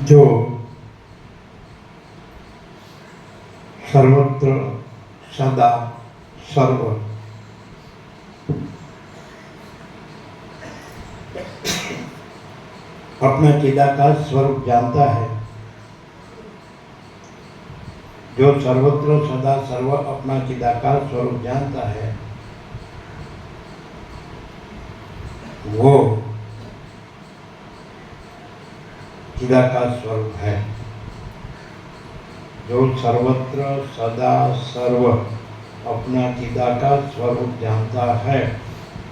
जो सर्वत्र सदा सर्व अपना चिदाकाश स्वरूप जानता है, जो सर्वत्र सदा सर्व अपना चिदाकाश स्वरूप जानता है, वो चिदाकाश स्वरूप है, जो सर्वत्र सदा सर्व अपना चिदाकाश स्वरूप जानता है,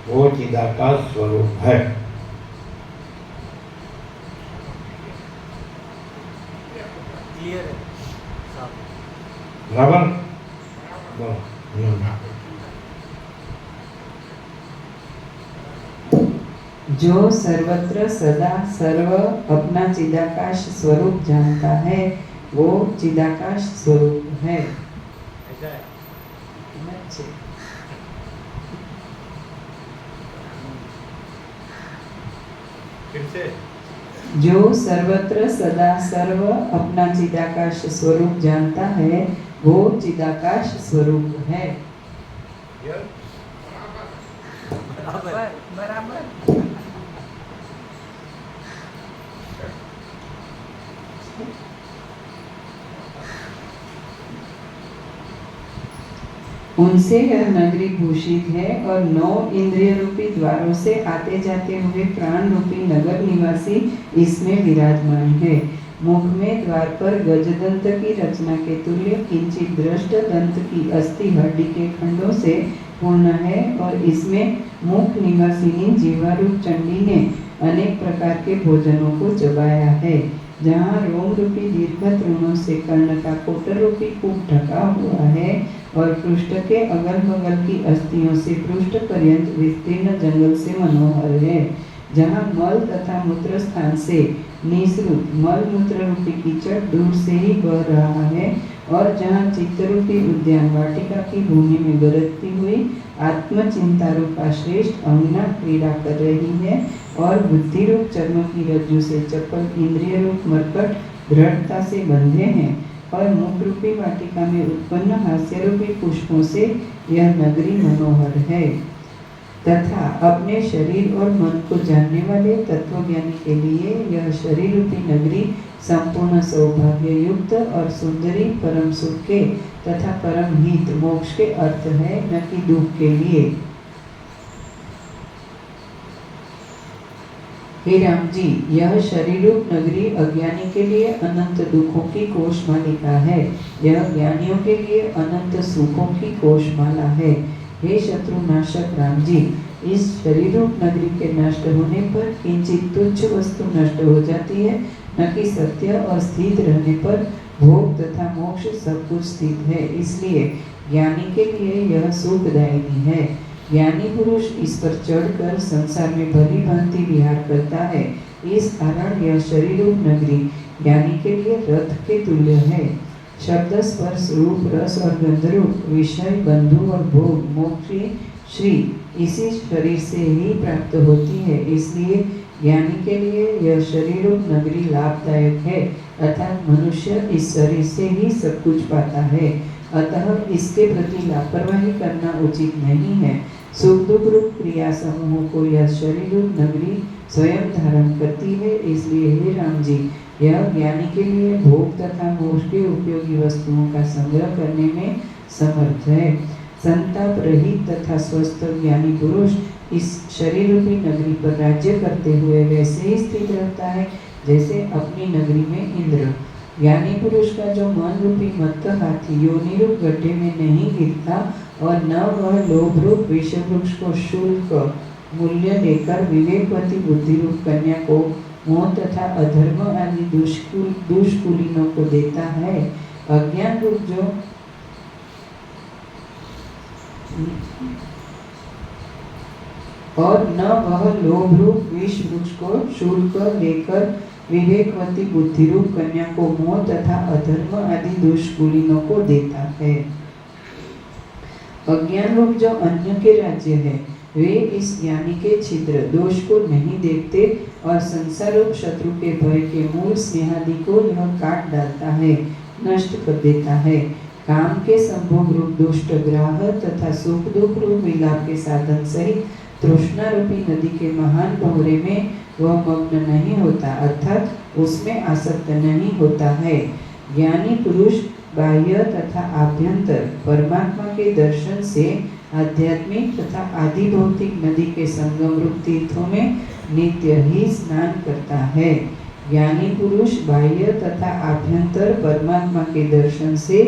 वो चिदाकाश स्वरूप है। क्लियर है, साफ। बराबर? बोलो। जो सर्वत्र सदा सर्व अपना चिदाकाश स्वरूप जानता है, वो चिदाकाश स्वरूप है। ऐसा है। फिर से जो सर्वत्र सदा सर्व अपना चिदाकाश स्वरूप जानता है, वो चिदाकाश स्वरूप है। बराबर बराबर। उनसे यह नगरी भूषित है और 9 इंद्रिय रूपी द्वारों से आते जाते हुए प्राण रूपी नगर निवासी इसमें विराजमान है। मुख में द्वार पर गजदंत की रचना के तुल्य किंचित दृष्ट दंत की अस्थि हड्डी के खंडों से पूर्ण है और इसमें मुख निवासिनी जीवारूप चंडी ने अनेक प्रकार के भोजनों को चबाया है। जहाँ रोम रूपी दीर्घ तृणों से कर्ण का कोटर रूपी कूप ढका हुआ है और पृष्ठ के अगल बगल की अस्थियों से पृष्ठ पर्यंत विस्तीर्ण जंगल से मनोहर है। जहाँ मल तथा मूत्र स्थान से निःसृत मल मूत्र रूपी कीचड़ दूर से ही बह रहा है और जहाँ चित्त रूपी उद्यान वाटिका की भूमि में गरजती हुई आत्मचिंता रूपा श्रेष्ठ अंगना क्रीड़ा कर रही है और बुद्धि रूप चर्म की रज्जु से चप्पल इंद्रिय रूप मरकट दृढ़ता से बंधे हैं और मुख रूपी वाटिका में उत्पन्न हास्य रूपी पुष्पों से यह नगरी मनोहर है। तथा अपने शरीर और मन को जानने वाले तत्वज्ञानी के लिए यह शरीर रूपी नगरी संपूर्ण सौभाग्य युक्त और सुंदरी परम सुख के तथा परम हित मोक्ष के अर्थ है, न कि दुख के लिए। हे राम जी, यह शरीर रूप नगरी अज्ञानी के लिए अनंत दुखों की कोशमालिका है, यह ज्ञानियों के लिए अनंत सुखों की कोशमाला है। हे शत्रुनाशक राम जी, इस शरीर रूप नगरी के नष्ट होने पर किंचित तुच्छ वस्तु नष्ट हो जाती है, न कि सत्य और स्थित रहने पर भोग तथा मोक्ष सब कुछ स्थित है। इसलिए ज्ञानी के लिए यह सुखदायिनी है। ज्ञानी पुरुष इस पर चढ़कर संसार में भली भांति विहार करता है। इस कारण यह शरीर रूप नगरी ज्ञानी के लिए रथ के तुल्य है। शब्द स्पर्श रूप रस और गंध रूप विषय बंधु और भोग मोक्ष श्री इसी शरीर से ही प्राप्त होती है। इसलिए ज्ञानी के लिए यह शरीर रूप नगरी लाभदायक है, अर्थात मनुष्य इस शरीर से ही सब कुछ पाता है, अतः इसके प्रति लापरवाही करना उचित नहीं है। सुख दुख रूप क्रिया समूहों को यह शरीर रूप नगरी स्वयं धारण करती है। इसलिए हे राम जी, यह ज्ञानी के लिए भोग तथा मोक्ष के उपयोगी वस्तुओं का संग्रह करने में समर्थ है। संताप रहित तथा स्वस्थ ज्ञानी पुरुष इस शरीर रूपी नगरी पर राज्य करते हुए वैसे ही स्थित रहता है जैसे अपनी नगरी में इंद्र। ज्ञानी पुरुष का जो मन रूपी मत्त हाथी योनि रूप गड्ढे में नहीं गिरता और न वह लोभ रूप विषय वृक्ष को शुल्क मूल्य लेकर विवेकवती बुद्धि रूप कन्या को मोह तथा अधर्म आदि दुष्कुलीनों को देता है। अज्ञान रूप जो और न वह लोभ रूप विष वृक्ष को शुल्क लेकर विवेकवती बुद्धि रूप कन्या को मोह तथा अधर्म आदि दुष्कुलीनों को देता है। अज्ञान रूप जो अन्य के राज्य है, वे इस ज्ञानी के छिद्र दोष को नहीं देखते और संसार रूप शत्रु के भय के मूल स्नेहादि को यह काट डालता है, नष्ट कर देता है। काम के संभोग रूप दुष्ट ग्राह तथा सुख दुख रूप विलाप के साधन सहित तृष्णा रूपी नदी के महान भंवरे में वह मग्न नहीं होता, अर्थात उसमें आसक्त नहीं होता है। ज्ञानी पुरुष बाह्य तथा आभ्यंतर परमात्मा के दर्शन से आध्यात्मिक तथा आदि भौतिक नदी के संगम रूप तीर्थों में नित्य ही स्नान करता है। ज्ञानी पुरुष बाह्य तथा आभ्यंतर परमात्मा के दर्शन से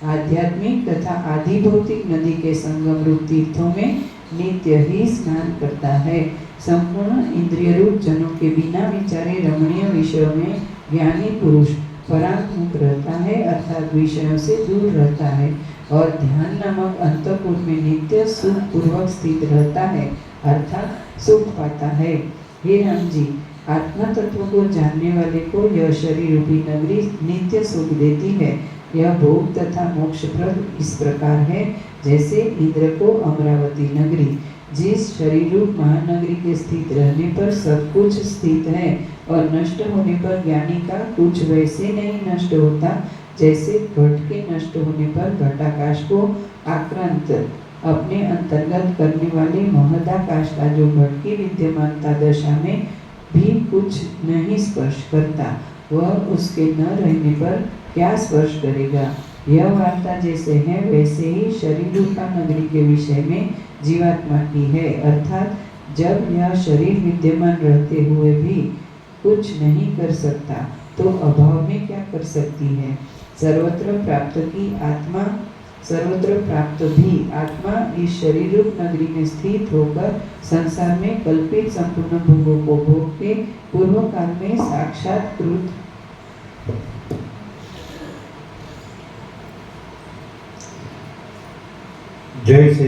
आध्यात्मिक तथा आदि भौतिक नदी के संगम रूप तीर्थों में नित्य ही स्नान करता है। संपूर्ण इंद्रिय रूप जनों के बिना विचारे रमणीय विषयों में ज्ञानी पुरुष परांगमुख रहता है, अर्थात विषयों से दूर रहता है और ध्यान नामक अंतःपुर में नित्य सुख पूर्वक स्थित रहता है, अर्थात सुख पाता है। हे राम जी, आत्मा तत्व को जानने वाले को यह शरीर रूपी नगरी नित्य सुख देती है। यह भोग तथा मोक्षप्रद इस प्रकार है जैसे इंद्र को अमरावती नगरी, जिस शरीर रूप महानगरी के स्थित रहने पर सब कुछ स्थित है और नष्ट होने पर ज्ञानी का कुछ वैसे नहीं नष्ट होता जैसे घट के नष्ट होने पर घटाकाश को आक्रांत अपने अंतर्गत करने वाले महदाकाश का जो घट की विद्यमानता दशा में भी कुछ नहीं स्पर्श करता, वह उसके न रहने पर क्या स्पर्श करेगा। यह वार्ता जैसे है वैसे ही शरीर रूपा नगरी के विषय में जीवात्मा की है, अर्थात जब यह शरीर विद्यमान रहते हुए भी कुछ नहीं कर सकता तो अभाव में क्या कर सकती है। सर्वत्र प्राप्त भी आत्मा इस शरीर रूप नगरी में स्थित होकर संसार में कल्पित संपूर्ण भोगों को भोग के पूर्व काल में साक्षात्कृत जैसे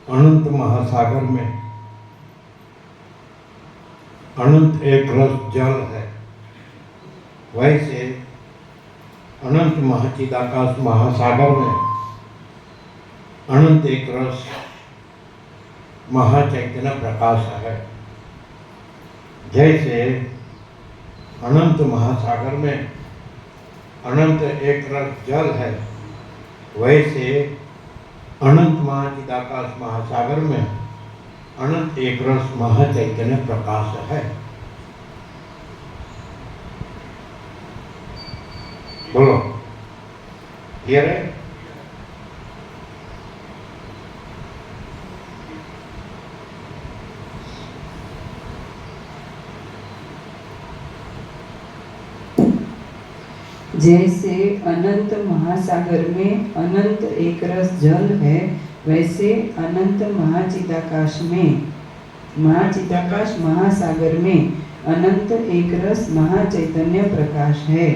अनंत महासागर में अनंत एक रस जल है, वैसे अनंत महाचिदाकाश महासागर में अनंत एक रस महाचैतन्य प्रकाश है। जैसे अनंत महासागर में अनंत एक रस जल है, वैसे अनंत महाचिदाकाश महासागर में अनंत एक रस महाचैतन्य प्रकाश है। बोलो, क्लियर है? जैसे अनंत महासागर में अनंत एक रस जल है, वैसे अनंत महाचिदाकाश महासागर में अनंत एक रस महाचैतन्य प्रकाश है।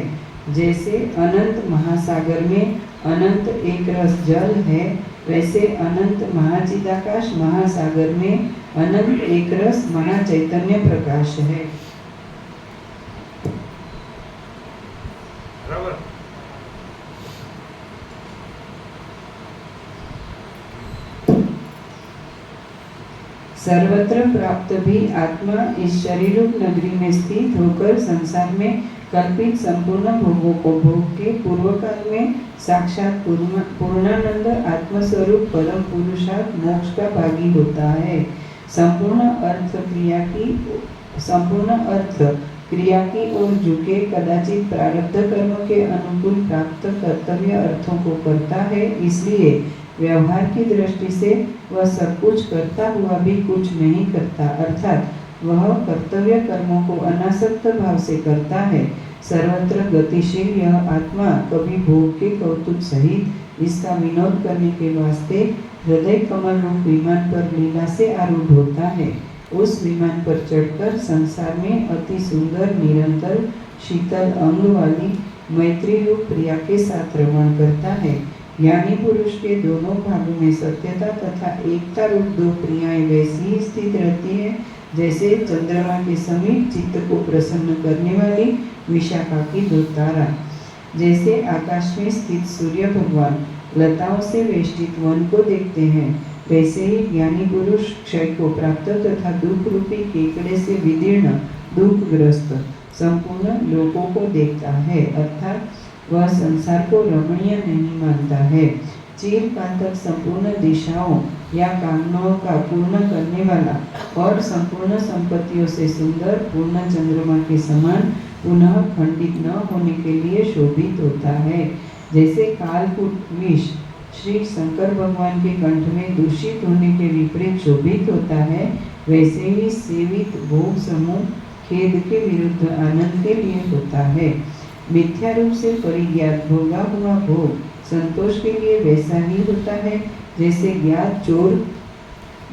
जैसे अनंत महासागर में अनंत एक रस जल है, वैसे अनंत महाचिदाकाश महासागर में अनंत एक रस महाचैतन्य प्रकाश है। सर्वत्र प्राप्त भी आत्मा इस शरीर रूप नगरी में स्थित होकर संसार में कल्पित संपूर्ण भोगों को भोग के पूर्व काल में साक्षात पूर्णानंद आत्मस्वरूप परम पुरुषार्थ मोक्ष का भागी होता है। संपूर्ण अर्थ क्रिया की ओर झुके कदाचित प्रारब्ध कर्म के अनुकूल प्राप्त कर्तव्य अर्थों को करता है, इसलिए व्यवहार की दृष्टि से वह सब कुछ करता हुआ भी कुछ नहीं करता, अर्थात वह कर्तव्य कर्मों को अनासक्त भाव से करता है। सर्वत्र गतिशील यह आत्मा कभी भोग के कौतुक सहित इसका विनोद करने के वास्ते हृदय कमल रूप विमान पर लीला से आरूढ़ होता है। उस विमान पर चढ़कर संसार में अति सुंदर निरंतर शीतल अंग वाली मैत्री रूप प्रिया के साथ रमण करता है। ज्ञानी पुरुष के दोनों भागों में सत्यता तथा एकता रूप दो प्रियाएं वैसी ही स्थित रहती है जैसे चंद्रमा के समीप चित्त को प्रसन्न करने वाली विशाखा की दो तारा। जैसे आकाश में स्थित सूर्य भगवान लताओं से वेष्टित वन को देखते हैं, वैसे ही ज्ञानी पुरुष क्षय को प्राप्त तथा दुख रूपी केकड़े से विदीर्ण दुखग्रस्त संपूर्ण लोकों को देखता है, अर्थात वह संसार को रमणीय नहीं मानता है। चिरकाल तक संपूर्ण दिशाओं या कामनाओं का पूर्ण करने वाला और संपूर्ण संपत्तियों से सुंदर पूर्ण चंद्रमा के समान पुनः खंडित न होने के लिए शोभित होता है। जैसे कालकूट विष श्री शंकर भगवान के कंठ में दूषित होने के विपरीत शोभित होता है, वैसे ही सेवित भोग समूह खेद के विरुद्ध आनंद के लिए होता है। मिथ्या रूप से परिज्ञात भोगा हुआ भोग संतोष के लिए वैसा ही होता है जैसे ज्ञात चोर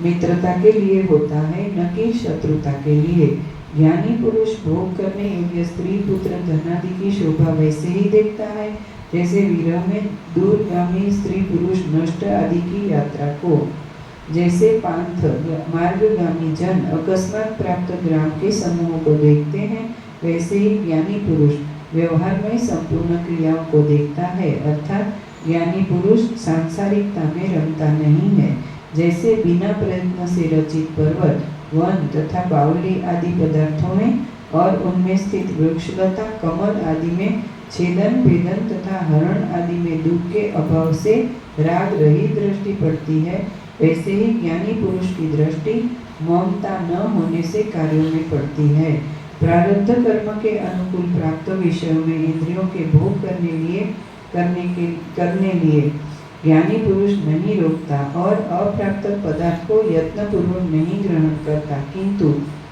मित्रता के लिए होता है, न कि शत्रुता के लिए। ज्ञानी पुरुष भोग करने योग्य स्त्री पुत्र धनादि की शोभा वैसे ही देखता है जैसे विरह में दूरगामी स्त्री पुरुष नष्ट आदि की यात्रा को। जैसे पांथ मार्गगामी जन अकस्मात प्राप्त ग्राम के समूह को देखते हैं, वैसे ही ज्ञानी पुरुष व्यवहार में संपूर्ण क्रियाओं को देखता है, अर्थात ज्ञानी पुरुष सांसारिकता में रमता नहीं है। जैसे बिना प्रयत्न से रचित पर्वत, वन तथा बावली आदि पदार्थों में और उनमें स्थित वृक्षलता, कमल आदि में छेदन भेदन तथा हरण आदि में दुख के अभाव से राग रहित दृष्टि पड़ती है, वैसे ही ज्ञानी पुरुष की दृष्टि ममता न होने से कार्यों में पड़ती है। प्रारब्ध कर्म के अनुकूल प्राप्त विषयों में इंद्रियों के भोग करने लिए ज्ञानी पुरुष नहीं रोकता और अप्राप्त पदार्थ को यत्नपूर्वक नहीं ग्रहण करता, किंतु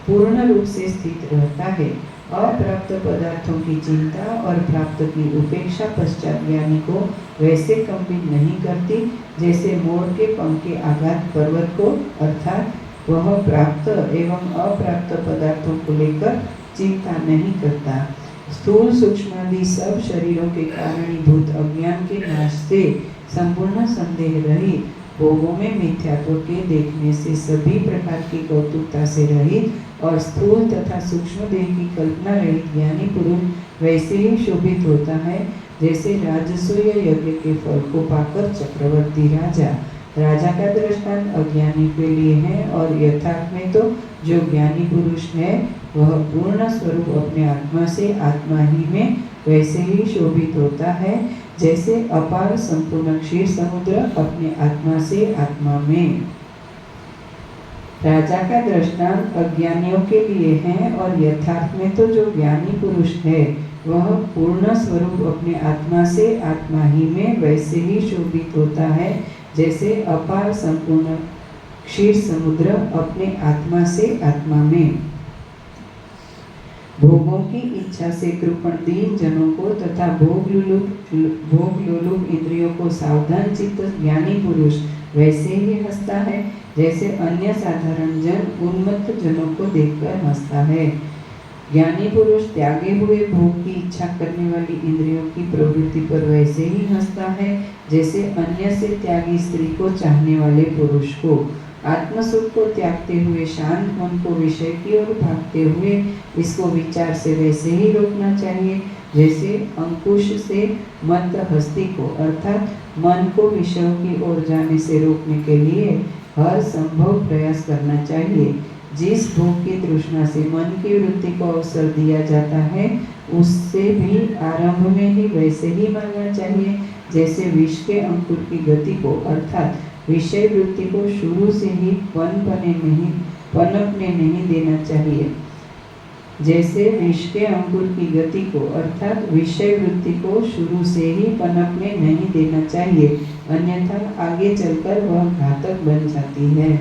पूर्ण रूप से स्थित रहता है। अप्राप्त पदार्थों की चिंता और प्राप्त की उपेक्षा पश्चात ज्ञानी को वैसे कंपित नहीं करती जैसे मोर के पंख के आघात पर्वत को, अर्थात वह प्राप्त एवं अप्राप्त पदार्थों को लेकर चिंता नहीं करता। स्थूल सूक्ष्मादि सब शरीरों के कारणीभूत अज्ञान के नाश से संपूर्ण संदेह रहित, भोगों में मिथ्यात्व के देखने से सभी प्रकार की कौतुकता से रहित और स्थूल तथा सूक्ष्म देह की कल्पना रहित ज्ञानी पुरुष वैसे ही शोभित होता है जैसे राजसूय यज्ञ के फल को पाकर चक्रवर्ती राजा का दृष्टांत अज्ञानी के लिए है, और यथार्थ में तो जो ज्ञानी पुरुष है वह पूर्ण स्वरूप अपने आत्मा से आत्मा ही में वैसे ही शोभित होता है जैसे अपार संपूर्ण क्षीर समुद्र अपने आत्मा से आत्मा में। राजा का दृष्टांत अज्ञानियों के लिए है, और यथार्थ में तो जो ज्ञानी पुरुष है वह पूर्ण स्वरूप अपने आत्मा से आत्मा ही में वैसे ही शोभित होता है जैसे अपार संपूर्ण क्षीर समुद्र अपने आत्मा से आत्मा में। भोगों की इच्छा से कृपण दीन जनों को तथा भोग लोलुप इंद्रियों को सावधान चित्त ज्ञानी पुरुष वैसे ही हंसता है जैसे अन्य साधारण जन उन्मत्त जनों को देखकर हंसता है। ज्ञानी पुरुष त्यागे हुए भोग की इच्छा करने वाली इंद्रियों की प्रवृत्ति पर वैसे ही हंसता है जैसे अन्य से त्यागी स्त्री को चाहने वाले पुरुष को। आत्मसुख को त्यागते हुए शांत मन को विषय की ओर भागते हुए इसको विचार से वैसे ही रोकना चाहिए जैसे अंकुश से मंद हस्ती को, अर्थात मन को विषयों की ओर जाने से रोकने के लिए हर संभव प्रयास करना चाहिए। जिस भोग की तृष्णा से मन की वृत्ति को अवसर दिया जाता है उससे भी आरंभ में ही वैसे ही मानना चाहिए जैसे विष के अंकुर की गति को, अर्थात विषय वृत्ति को शुरू से ही पनपने नहीं देना चाहिए। जैसे विष के अंकुर की गति को, अर्थात विषय वृत्ति को शुरू से ही पनपने नहीं देना चाहिए, अन्यथा आगे चलकर वह घातक बन जाती है।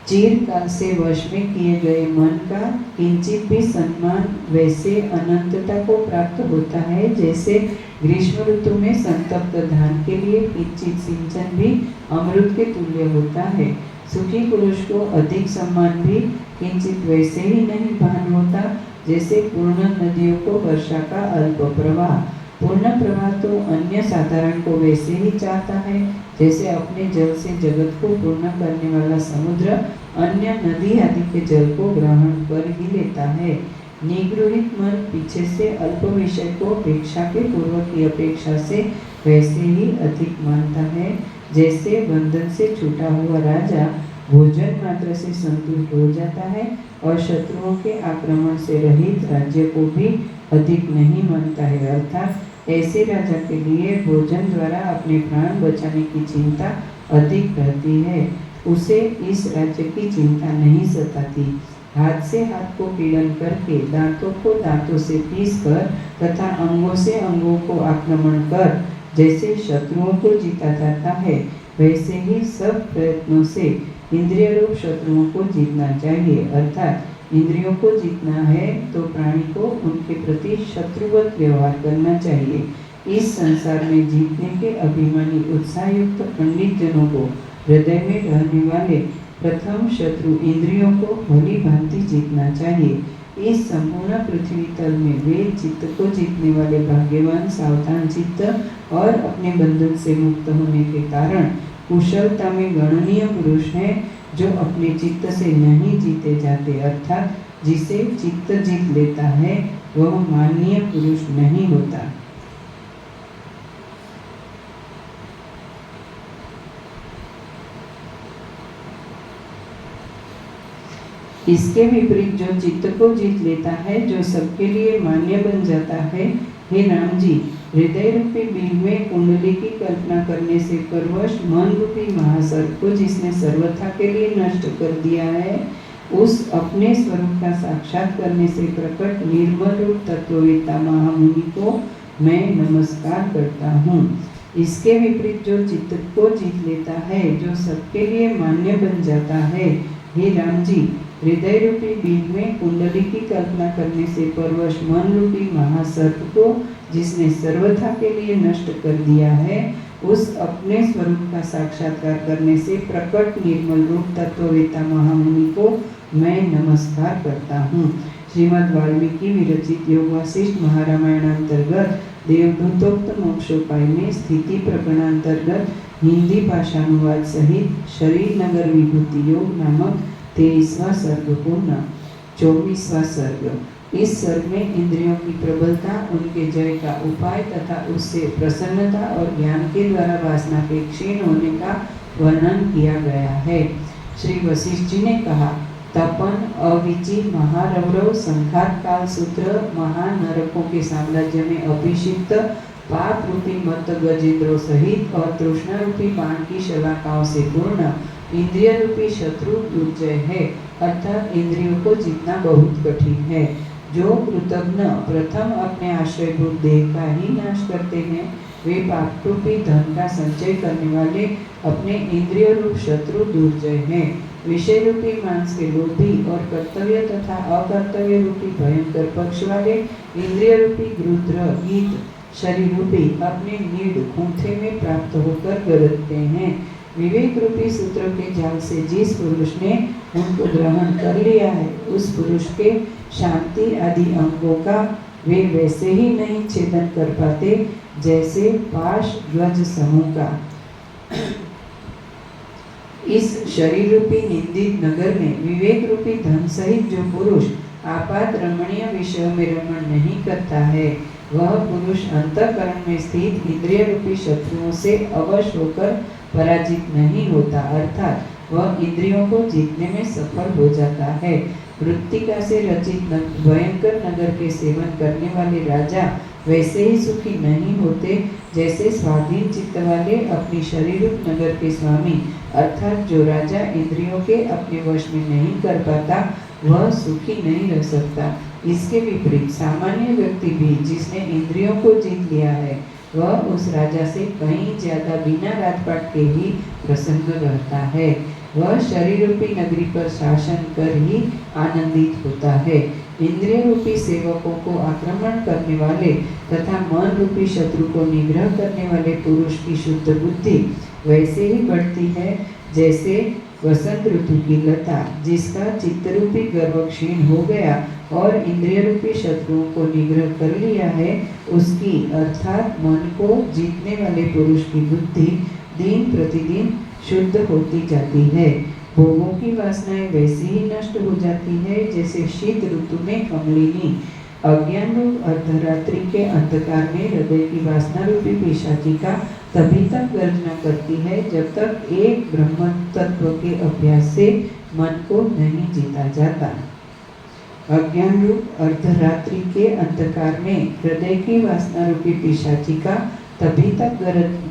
चिरकाल से वश में किए गए मन का किंचित भी सम्मान वैसे अनंतता को प्राप्त होता है जैसे ग्रीष्म ऋतु में संतप्त धान के लिए किंचित सिंचन भी अमृत के तुल्य होता है। सुखी पुरुष को अधिक सम्मान भी किंचित वैसे ही नहीं भान होता जैसे पूर्ण नदियों को वर्षा का अल्प प्रवाह। पूर्ण प्रवाह तो अन्य साधारण को वैसे ही चाहता है जैसे अपने जल से जगत को पूर्ण करने वाला समुद्र अन्य नदी आदि के जल को ग्रहण कर ही लेता है। निगृहित मन पीछे से अल्प विषय को अपेक्षा के पूर्व की अपेक्षा से वैसे ही अधिक मानता है जैसे बंधन से छूटा हुआ राजा भोजन मात्र से संतुष्ट हो जाता है और शत्रुओं के आक्रमण से रहित राज्य को भी अधिक नहीं मानता है, अर्थात ऐसे राजा के लिए भोजन द्वारा अपने प्राण बचाने की चिंता अधिक रहती है। उसे इस राज्य की चिंता नहीं सताती। हाथ से हाथ को पीड़न करके दांतों को दांतों से पीस कर तथा अंगों से अंगों को आक्रमण कर जैसे शत्रुओं को जीता जाता है, वैसे ही सब प्रयत्नों से इंद्रिय रूप शत्रुओं को जीतना चाहिए। अर्थात इंद्रियों को जीतना है तो प्राणी को उनके प्रति शत्रुवत व्यवहार करना चाहिए। इस संसार में जीतने के अभिमानी उत्साहयुक्त पंडित जनों को हृदय में रहने वाले प्रथम शत्रु इंद्रियों को भली भांति जीतना चाहिए। इस संपूर्ण पृथ्वी तल में वे चित्त को जीतने वाले भाग्यवान सावधान चित्त और अपने बंधन से मुक्त होने के कारण कुशलता में गणनीय पुरुष हैं, जो अपने चित्त से नहीं जीते जाते। अर्थात जिसे चित्त जीत लेता है वह माननीय पुरुष नहीं होता। इसके विपरीत जो चित्त को जीत लेता है, जो सबके लिए मान्य बन जाता है, हे राम जी, हृदय रूपी बिल में कुंडली की कल्पना करने से परवश मन रूपी महासर्प को जिसने सर्वथा के लिए नष्ट कर दिया है, उस अपने स्वरूप का साक्षात करने से प्रकट निर्मल रूप तत्ववेत्ता महामुनि को मैं नमस्कार करता हूँ। इसके विपरीत जो चित्त को जीत लेता है, जो सबके लिए मान्य बन जाता है, हे राम जी, हृदय रूपी बीज में कुंडली की कल्पना करने से परवश मन रूपी महासर्प को जिसने सर्वथा के लिए नष्ट कर दिया है, उस अपने स्वरूप का साक्षात्कार करने से प्रकट निर्मल रूप तत्ववेत्ता महामुनि को मैं नमस्कार करता हूँ। श्रीमद् वाल्मीकि विरचित योग वासिष्ठ महारामायण अंतर्गत देवदूतोक्त मोक्षोपाय में स्थिति प्रकरणांतर्गत हिंदी भाषानुवाद सहित शरीर नगर विभूति योग नामक 23वां सर्ग पूर्ण। 24वां सर्ग। इस सर्ग में इंद्रियों की प्रबलता, उनके जय का उपाय तथा उससे प्रसन्नता और ज्ञान के द्वारा वासना के क्षीण होने का वर्णन किया गया है। श्री वशिष्ठ जी ने कहा, तपन, अविचि, महारौरव, संघात काल सूत्र, महानरकों के साम्राज्य में अभिषिक्त पाप रूपी मत गजेंद्रों सहित और तृष्णा रूपी बाण की शलाकाओं से पूर्ण इंद्रिय रूपी शत्रु दुर्जय है। अर्थात इंद्रियों को जीतना बहुत कठिन है। जो कृतज्ञ प्रथम अपने आश्रयभूत देह का ही नाश करते हैं, वे पाप रूपी धन का संचय करने वाले अपने इंद्रिय रूप शत्रु दुर्जय हैं। विषय रूपी मांस के लोभी और कर्तव्य तथा अकर्तव्य रूपी भयंकर पक्ष वाले इंद्रिय रूपी गृध्र गीत शरीर रूपी अपने नीड खूंथे में प्राप्त होकर गरजते हैं। विवेक रूपी सूत्र के जाल से जिस पुरुष ने उनको ग्रहण कर लिया है, उस पुरुष के शांति आदि अंगों का वे वैसे ही नहीं छेदन कर पाते जैसे पाश ध्वज समूह का। इस शरीर रूपी निंदित नगर में विवेक रूपी धन सहित जो पुरुष आपात रमणीय विषयों में रमण नहीं करता है, वह पुरुष अंतःकरण में स्थित इंद्रिय रूपी शत्रुओं से अवश्य होकर पराजित नहीं होता। अर्थात वह इंद्रियों को जीतने में सफल हो जाता है। मृत्तिका से रचित भयंकर नगर के सेवन करने वाले राजा वैसे ही सुखी नहीं होते जैसे स्वाधीन चित्त वाले अपनी शरीर नगर के स्वामी। अर्थात जो राजा इंद्रियों के अपने वश में नहीं कर पाता, वह सुखी नहीं रह सकता। इसके विपरीत सामान्य व्यक्ति भी जिसने इंद्रियों को जीत लिया है, वह उस राजा से कहीं ज्यादा बिना राजपाट के ही प्रसन्न रहता है। वह शरीर रूपी नगरी पर शासन कर ही आनंदित होता है। इंद्रिय रूपी सेवकों को आक्रमण करने वाले तथा मन रूपी शत्रु को निग्रह करने वाले पुरुष की शुद्ध बुद्धि वैसे ही बढ़ती है जैसे वसंत ऋतु की लता, जिसका चित्त रूपी गर्व क्षीण हो गया और इंद्रिय रूपी शत्रुओं को निग्रह कर लिया है, उसकी अर्थात मन को जीतने वाले पुरुष की बुद्धि दिन प्रतिदिन शुद्ध होती जाती है। भोगों की वासनाएं वैसी ही नष्ट हो जाती है जैसे शीत ऋतु में कमलिनी अज्ञान रूप अर्धरात्रि के अंधकार में हृदय की वासना रूपी पिशाचिका तभी तक गर्जना करती है जब तक एक ब्रह्म तत्व के अभ्यास से मन को नहीं जीता जाता। अज्ञान रूप अर्धरात्रि के अंधकार में हृदय की वासना रूपी पिशाचिका तभी तक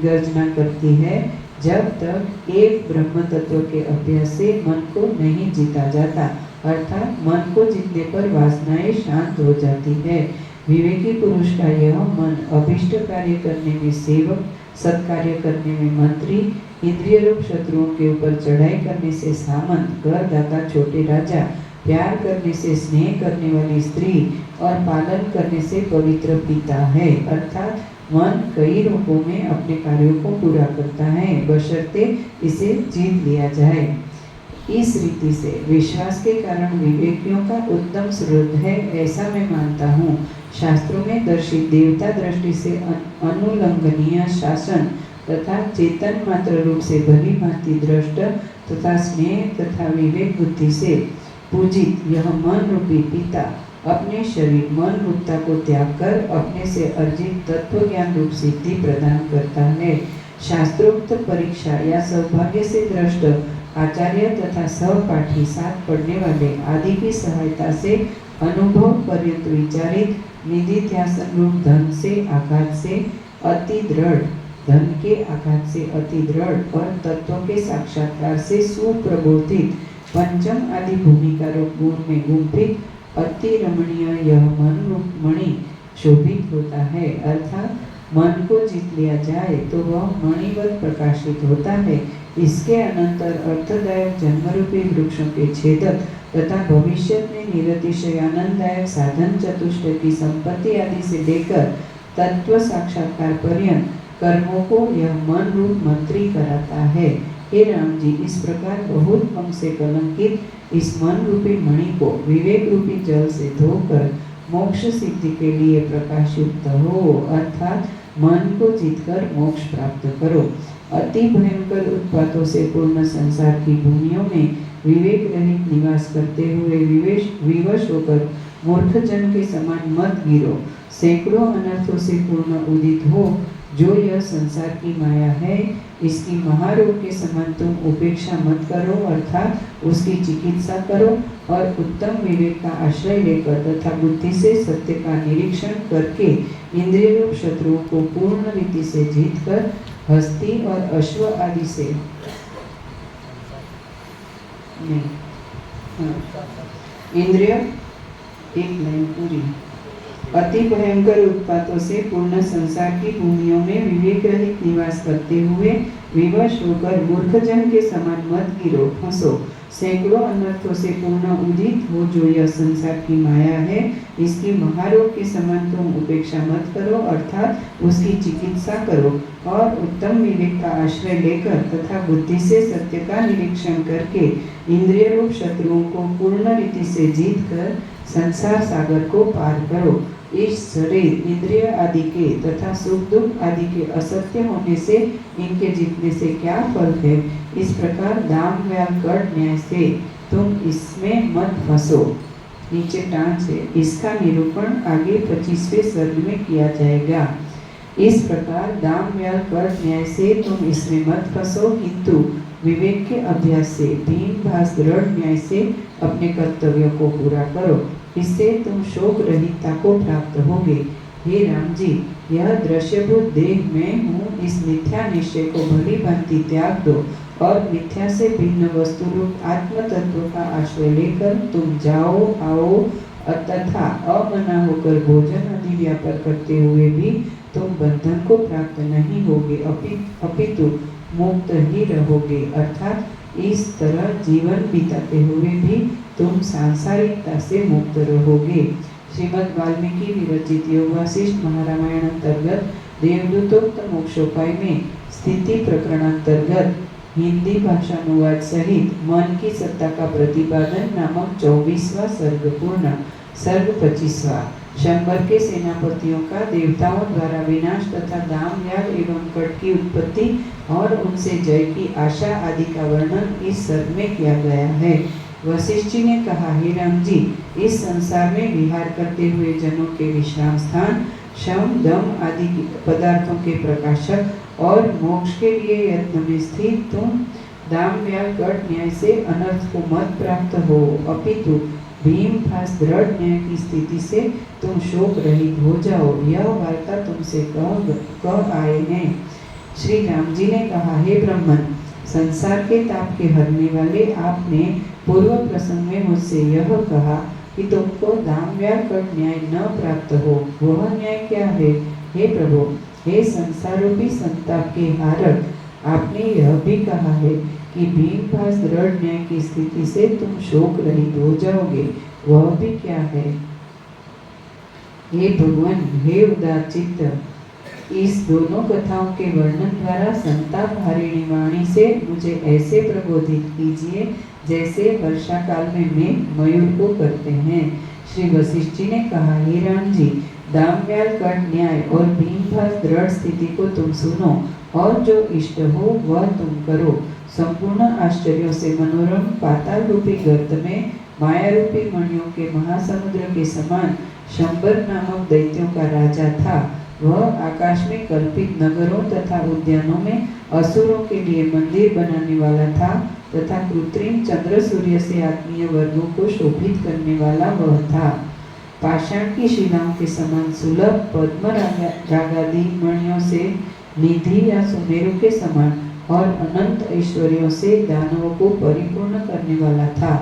गर्जना करती है जब तक एक ब्रह्म तत्व के अभ्यास से मन को नहीं जीता जाता। अर्थात मन को जीतने पर वासनाएं शांत हो जाती है। विवेकी पुरुष का यह मन अभिष्ट कार्य करने में सेवक, सत्कार्य करने में मंत्री, इंद्रिय रूप शत्रुओं के ऊपर चढ़ाई करने से सामंत, कर दाता छोटे राजा, प्यार करने से स्नेह करने वाली स्त्री और पालन करने से पवित्र पिता है। अर्थात मन कई रूपों में अपने कार्यों को पूरा करता है, बशर्ते इसे जीत लिया जाए। इस रीति से विश्वास के कारण विवेकियों का उत्तम स्रोत है, ऐसा मैं मानता हूँ। शास्त्रों में दर्शित देवता दृष्टि से अनुलंघनीय शासन तथा चेतन मात्र रूप से भली भांति दृष्ट तथा स्नेह तथा विवेक बुद्धि से पूजित यह मन रूपी पिता अपने शरीर मन रूपता को त्याग कर अपने से अर्जित तत्व ज्ञान रूप सिद्धि प्रदान करता है। शास्त्रोक्त परीक्षा या सौभाग्य से दृष्ट आचार्य तथा सहपाठी साथ पढ़ने वाले आदि की सहायता से अनुभव पर्यंत विचारित निधिध्यासन रूप धन से आघात से अति दृढ़, धन के आघात से अति दृढ़ और तत्वों के साक्षात्कार से सुप्रबोधित पंचम आदि भूमिका रूप गुण में गुंफित अति रमणीय यह मन रूप मणि शोभित होता है। अर्थात मन को जीत लिया जाए तो वह मणिवत प्रकाशित होता है। इसके अनंतर अर्थदायक जन्मरूपी वृक्षों के छेदक तथा भविष्य में निरतिशय आनंददायक साधन चतुष्ट की संपत्ति आदि से लेकर तत्व साक्षात्कार पर्यंत कर्मों को यह मन रूप मंत्री कराता है। हे राम जी, इस प्रकार बहुत अंग से कलंकित इस मन रूपी मणि को विवेक रूपी जल से धोकर मोक्ष सिद्धि के लिए प्रकाशयुक्त हो, अर्थात मन को जीतकर मोक्ष प्राप्त करो। अति भयंकर उत्पातों से पूर्ण संसार की भूमियों में विवेक रहित निवास करते हुए विवश होकर मूर्ख जन के समान मत गिरो। सैकड़ों अनर्थों से पूर्ण उदित हो जो यह संसार की माया है, इसकी महारोग के समान तुम उपेक्षा मत करो, अर्थात उसकी चिकित्सा करो और उत्तम विवेक का आश्रय लेकर तथा बुद्धि से सत्य का निरीक्षण करके इंद्रिय रूप शत्रुओं को पूर्ण रीति से जीतकर हस्ती और अश्व आदि से इंद्रिय एक लाइन पूरी। अति भयंकर उत्पातों से पूर्ण संसार की भूमियों में विवेक रहित निवास करते हुए विवश होकर मूर्ख जन के समान मत गिरो, फंसो। सैकड़ों अनर्थों से पूर्ण उदित हो जो यह संसार की माया है, इसकी महारोग के समान तुम उपेक्षा मत करो, अर्थात उसकी चिकित्सा करो और उत्तम विवेक का आश्रय लेकर तथा बुद्धि से सत्य का निरीक्षण करके इंद्रिय रूप शत्रुओं को पूर्ण रीति से जीत कर संसार सागर को पार करो। इस शरीर इंद्रिय आदि के तथा सुख दुख आदि के असत्य होने से इनके जीतने से क्या फल है। इस प्रकार दाम व्याल कट न्याय से तुम इसमें मत फंसो। नीचे टाँच है, इसका निरूपण आगे 25वें सर्ग में किया जाएगा। इस प्रकार दाम व्याल कट न्याय से तुम इसमें मत फंसो, किंतु विवेक के अभ्यास से भीम भास दृढ़ न्याय से अपने कर्तव्यों को पूरा करो, इससे तुम शोक रहितता को प्राप्त होगे। हे राम जी, यह दृश्यभूत देह में हूँ, इस मिथ्या निश्चय को भली भांति त्याग दो और मिथ्या से भिन्न वस्तु रूप आत्म तत्व का आश्रय लेकर तुम जाओ आओ तथा अमना होकर भोजन आदि व्यापार करते हुए भी तुम बंधन को प्राप्त नहीं होगे, अपितु मुक्त ही रहोगे। अर्थात इस तरह जीवन बिताते हुए भी तुम सांसारिकता से मुक्त रहोगे। श्रीमद् वाल्मीकि विरचित योग वासिष्ठ महारामायण अंतर्गत देवदूतोक्त मोक्षोपाय में स्थिति प्रकरण अंतर्गत हिंदी भाषानुवाद सहित मन की सत्ता का प्रतिपादन नामक 24वां सर्ग पूर्ण। सर्ग 25वां। शंबर के सेनापतियों का देवताओं द्वारा विनाश तथा दाम याग एवं कट की उत्पत्ति और उनसे जय की आशा आदि का वर्णन इस सर्ग में किया गया है। वशिष्ठ जी ने कहा, हे राम जी, इस संसार में विहार करते हुए जनों के विश्राम स्थान, शम दम आदि पदार्थों के प्रकाशक और मोक्ष के लिए यत्न में स्थित तुम दाम व्याग कट न्याय से अनर्थ को मत प्राप्त हो, अपितु भीम भास दृढ़ न्याय की स्थिति से तुम शोक रहित हो जाओ। यह वार्ता तुमसे कह आए हैं। श्री राम जी ने कहा, हे ब्राह्मण, संसार के ताप के हरने वाले आपने पूर्व प्रसंग में मुझसे यह कहा कि तुमको दाम व्याकट न्याय न प्राप्त हो। वह न्याय क्या है? हे प्रभु, हे संसार रूपी संताप के हारक, आपने यह भी कहा है कि भीमभास दृढ़ न्याय की स्थिति से तुम शोक रहित हो जाओगे। वह भी क्या है? हे भगवान, हे उदार चित्त, इस दोनों कथाओं के वर्णन द्वारा संताप हारिणी वाणी से मुझे ऐसे प्रबोधित कीजिए जैसे वर्षा काल में मेघ मयूर को करते हैं। श्री वशिष्ठ जी ने कहा, हे राम जी, दामव्याल कट न्याय और भीमभास दृढ़ स्थिति को तुम सुनो और जो इष्ट हो वह तुम करो। संपूर्ण आश्चर्यों से मनोरम पाताल रूपी गर्त में माया रूपी मणियों के महासमुद्र के समान शंबर नामक दैत्यों का राजा था। वह आकाश में कल्पित नगरों तथा उद्यानों में असुरों के लिए मंदिर बनाने वाला था तथा कृत्रिम चंद्र सूर्य से आत्मीय वर्गों को शोभित करने वाला वह था। पाषाण की शिलाओं के समान सुलभ पद्म रागादि मणियों से निधि या सुमेरु के समान और अनंत ऐश्वर्यों से दानवों को परिपूर्ण करने वाला था।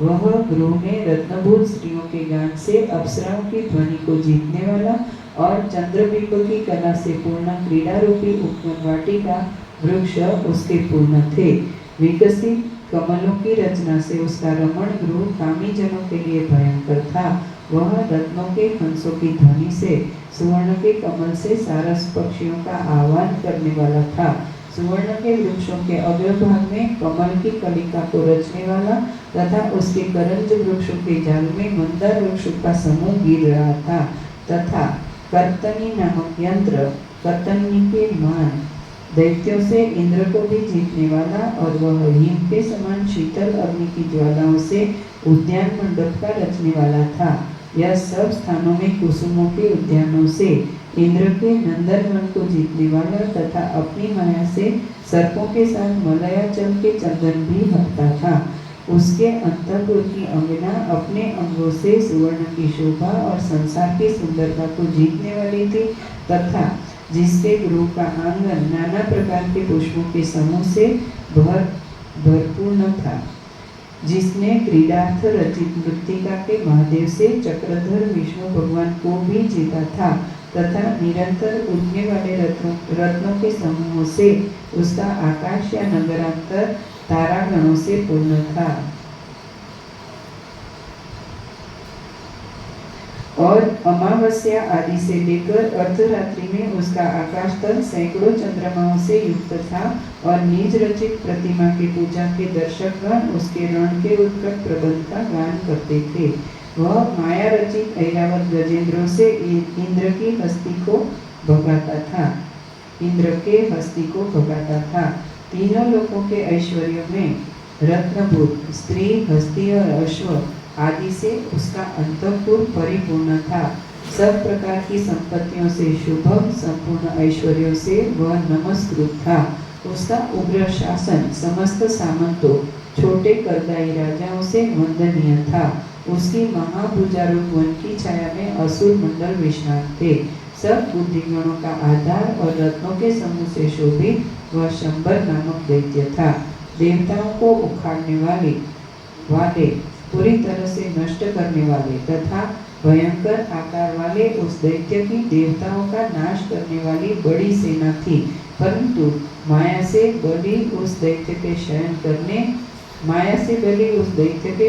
वह गृह में रत्नभूत स्त्रियों के गान से अप्सराओं की ध्वनि को जीतने वाला और चंद्रबिंब की कला से पूर्ण क्रीड़ा रूपी उपवन वाटिका वृक्ष उसके पूर्ण थे। विकसित कमलों की रचना से उसका रमण गृह कामी जनों के लिए भयंकर था। वह रत्नों के हंसों की ध्वनि से सुवर्ण के कमल से सारस पक्षियों का आह्वान करने वाला था। सुवर्ण के वृक्षों के अग्रभाग में कमल की कलिका को रचने वाला तथा उसके करंज वृक्षों के जाल में मंदार वृक्षों का समूह गिर रहा था तथा कर्तनी नामक यंत्र कर्तनी के मान दैत्यों से इंद्र को भी जीतने वाला और वह हिम के समान शीतल अग्नि की ज्वालाओं से उद्यान मंडप का रचने वाला था। यह सब स्थानों में कुसुमों के उद्यानों से इंद्र के नंदनवन को जीतने वाला तथा अपनी माया से सर्पों के साथ मलयाचल के चंदन भी हटता था। उसके अंतःपुर की अंगना अपने अंगों से सुवर्ण की शोभा और संसार की सुंदरता को जीतने वाली थी तथा जिसके गृह का आंगन नाना प्रकार के पुष्पों के समूह से भरपूर्ण था, जिसने क्रीडार्थ रचित मृत्तिका के महादेव से चक्रधर विष्णु भगवान को भी जीता था तथा निरंतर उड़ने वाले रत्नों के समूहों से उसका आकाश या नगरांतर तारागणों से पूर्ण था और अमावस्या आदि से लेकर अर्धरात्रि में उसका आकाश तल सैकड़ों चंद्रमाओं से युक्त था और निज रचित प्रतिमा की पूजा के दर्शकगण उसके रण के उत्कट प्रबंध का गान करते थे। वह माया रचित ऐरावत गजेंद्रों से इंद्र के हस्ती को भगाता था। तीनों लोकों के ऐश्वर्यों में रत्नभूत स्त्री, हस्ती और अश्व आदि से उसका अंतःपुर परिपूर्ण था। सब प्रकार की संपत्तियों से शुभम संपूर्ण ऐश्वर्यों से वह नमस्कृत था। उसका उग्र शासन समस्त सामंतों छोटे करदाई राजाओं से वंदनीय था। उसकी महाभुजारूप वन की छाया में असुर मंडल विश्राम थे। सब बुद्धिगणों का आधार और रत्नों के समूह से शोभित वह शंबर नामक दैत्य था। देवताओं को उखाड़ने वाले पूरी तरह से नष्ट करने वाले तथा भयंकर आकार वाले उस दैत्य की देवताओं का नाश करने वाली बड़ी सेना थी, परंतु माया से बली उस दैत्य के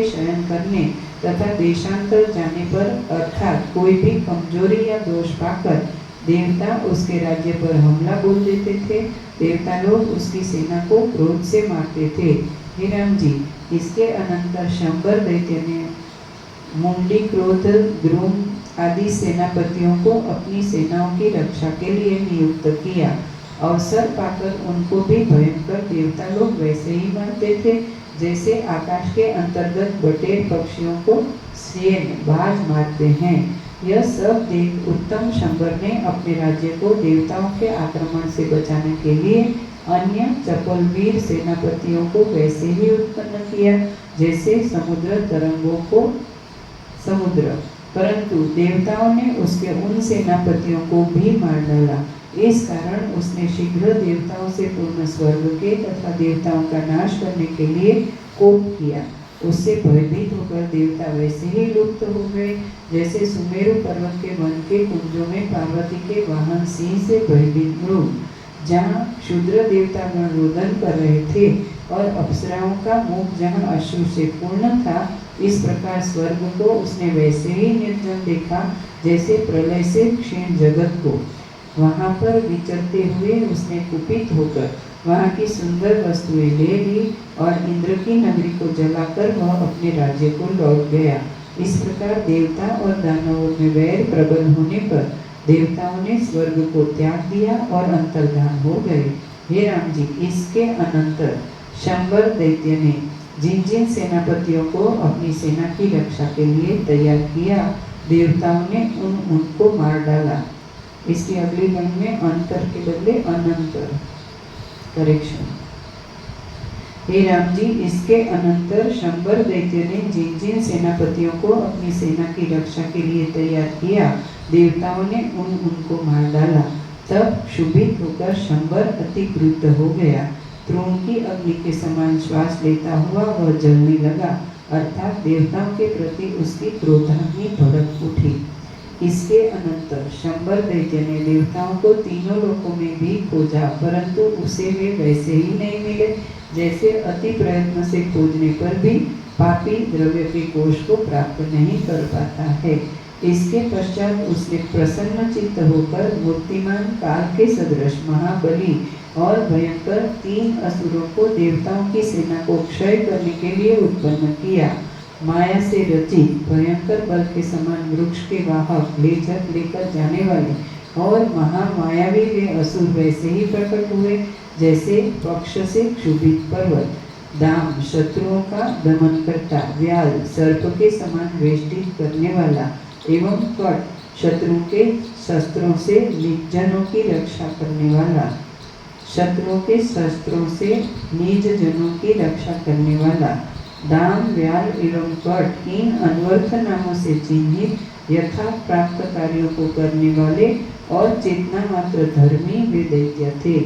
शयन करने तथा देशांतर जाने पर अर्थात कोई भी कमजोरी या दोष पाकर देवता उसके राज्य पर हमला बोल देते थे। देवता लोग उसकी सेना को क्रोध से मारते थे। हे राम जी, इसके अनंतर शंबर दैत्य ने मुंडी, क्रोध, द्रुम आदि सेनापतियों को अपनी सेनाओं की रक्षा के लिए नियुक्त किया। अवसर पाकर उनको भी भयंकर देवता लोग वैसे ही मारते थे जैसे आकाश के अंतर्गत बटेर पक्षियों को सेन बाज मारते हैं। यह सब देख उत्तम शंबर ने अपने राज्य को देवताओं के आक्रमण से बचाने के लिए अन्य चपल वीर सेनापतियों को वैसे ही उत्पन्न किया जैसे समुद्र तरंगों को समुद्र, परंतु देवताओं ने उसके उन सेनापतियों को भी मार डाला। इस कारण उसने शीघ्र देवताओं से पूर्ण स्वर्ग के तथा देवताओं का नाश करने के लिए कोप किया। उससे भयभीत होकर देवता वैसे ही लुप्त हो गए जैसे सुमेरु पर्वत के वन के कुंजों में पार्वती के वाहन सिंह से भयभीत मृग, जहाँ क्षुद्र देवतागण रोदन कर रहे थे और अप्सराओं का मुख जहाँ अश्रु से पूर्ण था, इस प्रकार स्वर्ग को उसने वैसे ही निर्जन देखा जैसे प्रलय से क्षीण जगत को। वहाँ पर विचरते हुए उसने कुपित होकर वहाँ की सुंदर वस्तुएं ले ली और इंद्र की नगरी को जलाकर वह अपने राज्य को लौट गया। इस प्रकार देवता और दानवों में वैर प्रबल होने पर देवताओं ने स्वर्ग को त्याग दिया और अंतर्धान हो गए। हे राम जी, इसके अनंतर शंबर दैत्य ने जिन जिन सेनापतियों को अपनी सेना की रक्षा के लिए तैयार किया, देवताओं ने उनको मार डाला। इसकी अगली लाइन में अंतर के बदले अनंतर करेक्शन। हे राम जी, इसके अनंतर शंबर दैत्य ने जिन जिन सेनापतियों को अपनी सेना की रक्षा के लिए तैयार किया, देवताओं ने उनको मार डाला। तब क्षुभित होकर शंबर अति क्रुद्ध हो गया, तृण की अग्नि के समान श्वास लेता हुआ वह जलने लगा, अर्थात देवताओं के प्रति उसकी क्रोधाग्नि भड़क उठी। इसके अनंतर शंबर दैत्य ने देवताओं को तीनों लोकों में भी खोजा, परंतु उसे वे वैसे ही नहीं मिले जैसे अति प्रयत्न से खोजने पर भी पापी द्रव्य के कोष को प्राप्त नहीं कर पाता है। इसके पश्चात उसने प्रसन्न चित्त होकर मूर्तिमान काल के सदृश महाबली और भयंकर 3 असुरों को देवताओं की सेना को क्षय करने के लिए उत्पन्न किया। माया से रचित भयंकर बल के समान वृक्ष के वाहक लेकर जाने वाले और महामायावी वे असुर वैसे ही प्रकट हुए जैसे पक्ष से क्षुभित पर्वत, दाम शत्रुओं का दमन करता, व्याल सर्प के समान वेष्टित करने वाला एवं कट शत्रु के शस्त्रों से निर्जनों की रक्षा करने वाला, शत्रुओं के शस्त्रों से निज जनों की रक्षा करने वाला, दाम व्याल एवं कट इन अनवर्थ नामों से चिन्हित यथा प्राप्त कार्यों को करने वाले और चेतना मात्र धर्मी वे दैत्य थे।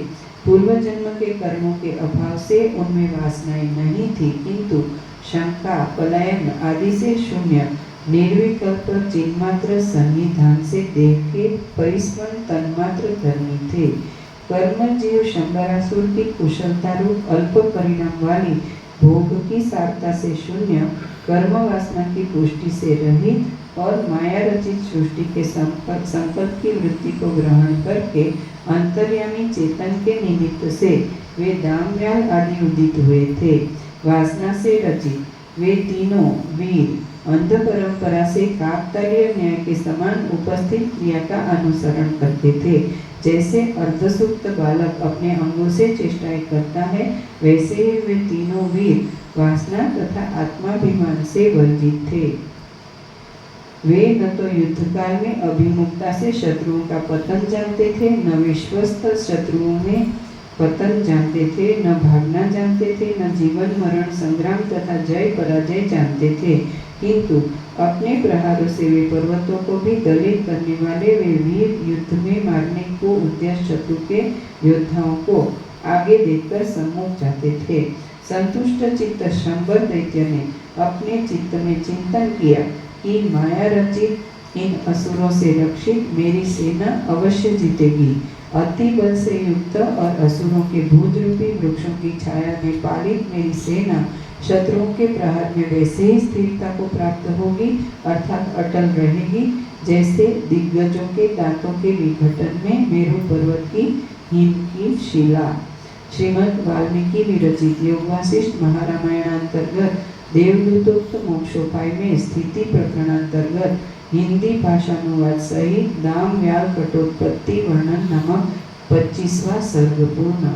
पूर्व जन्म के कर्मों के अभाव से उनमें वासनाएं नहीं थी, किंतु शंका पलायन आदि से शून्य निर्विकल्प चिन्मात्र सन्निधान से देह के परिस्मरण तन्मात्र धर्मी थे। कर्म जीव शंबरासुर की कुशलता रूप अल्प परिणाम वाली भोग की सारता से शून्य, कर्म वासना की पुष्टि से रहित और माया रचित सृष्टि के संकल्प की वृत्ति को ग्रहण करके अंतर्यामी चेतन के निमित्त से वे दामव्याल आदि उदित हुए थे। वासना से रचित वे तीनों वीर अंध परंपरा से काकतालीय न्याय के समान उपस्थित क्रिया का अनुसरण करते थे। जैसे अर्धसुप्त बालक अपने अंगों से चेष्टाएं करता है, वैसे ही वे तीनों वीर वासना तथा आत्माभिमान से वर्जित थे। वे न तो युद्ध काल में अभिमुखता से शत्रुओं का पतन जानते थे, न विश्वस्त शत्रुओं में पतन जानते थे, न भागना जानते थे, न जीवन मरण संग्राम तथा जय पराजय जानते थे, किंतु अपने प्रहारों से वे पर्वतों को भी दलित करने वाले वे वीर युद्ध में मारने को उद्देश्य शत्रु के योद्धाओं को आगे देखकर सम्मुख जाते थे। संतुष्ट चित्त शंबर दैत्य ने अपने चित्त में चिंतन किया कि माया रचित इन असुरों से रक्षित मेरी सेना अवश्य जीतेगी। अति बल से युक्त और असुरों के भूज रूपी वृक्षों की छाया में पालित मेरी सेना शत्रुओं के प्रहार में वैसे ही स्थिरता को प्राप्त होगी, अर्थात अटल रहेगी, जैसे दिग्गजों के दांतों के विघटन में मेरु पर्वत की हिम की शिला। श्रीमद् वाल्मीकि विरचित योग वासिष्ठ महारामायण अंतर्गत देवदूतोक्त मोक्षोपाय में स्थिति प्रकरणांतर्गत हिंदी भाषानुवाद सहित दाम व्याल कटोत्पत्ति वर्णन नामक 25वां सर्ग पूर्ण।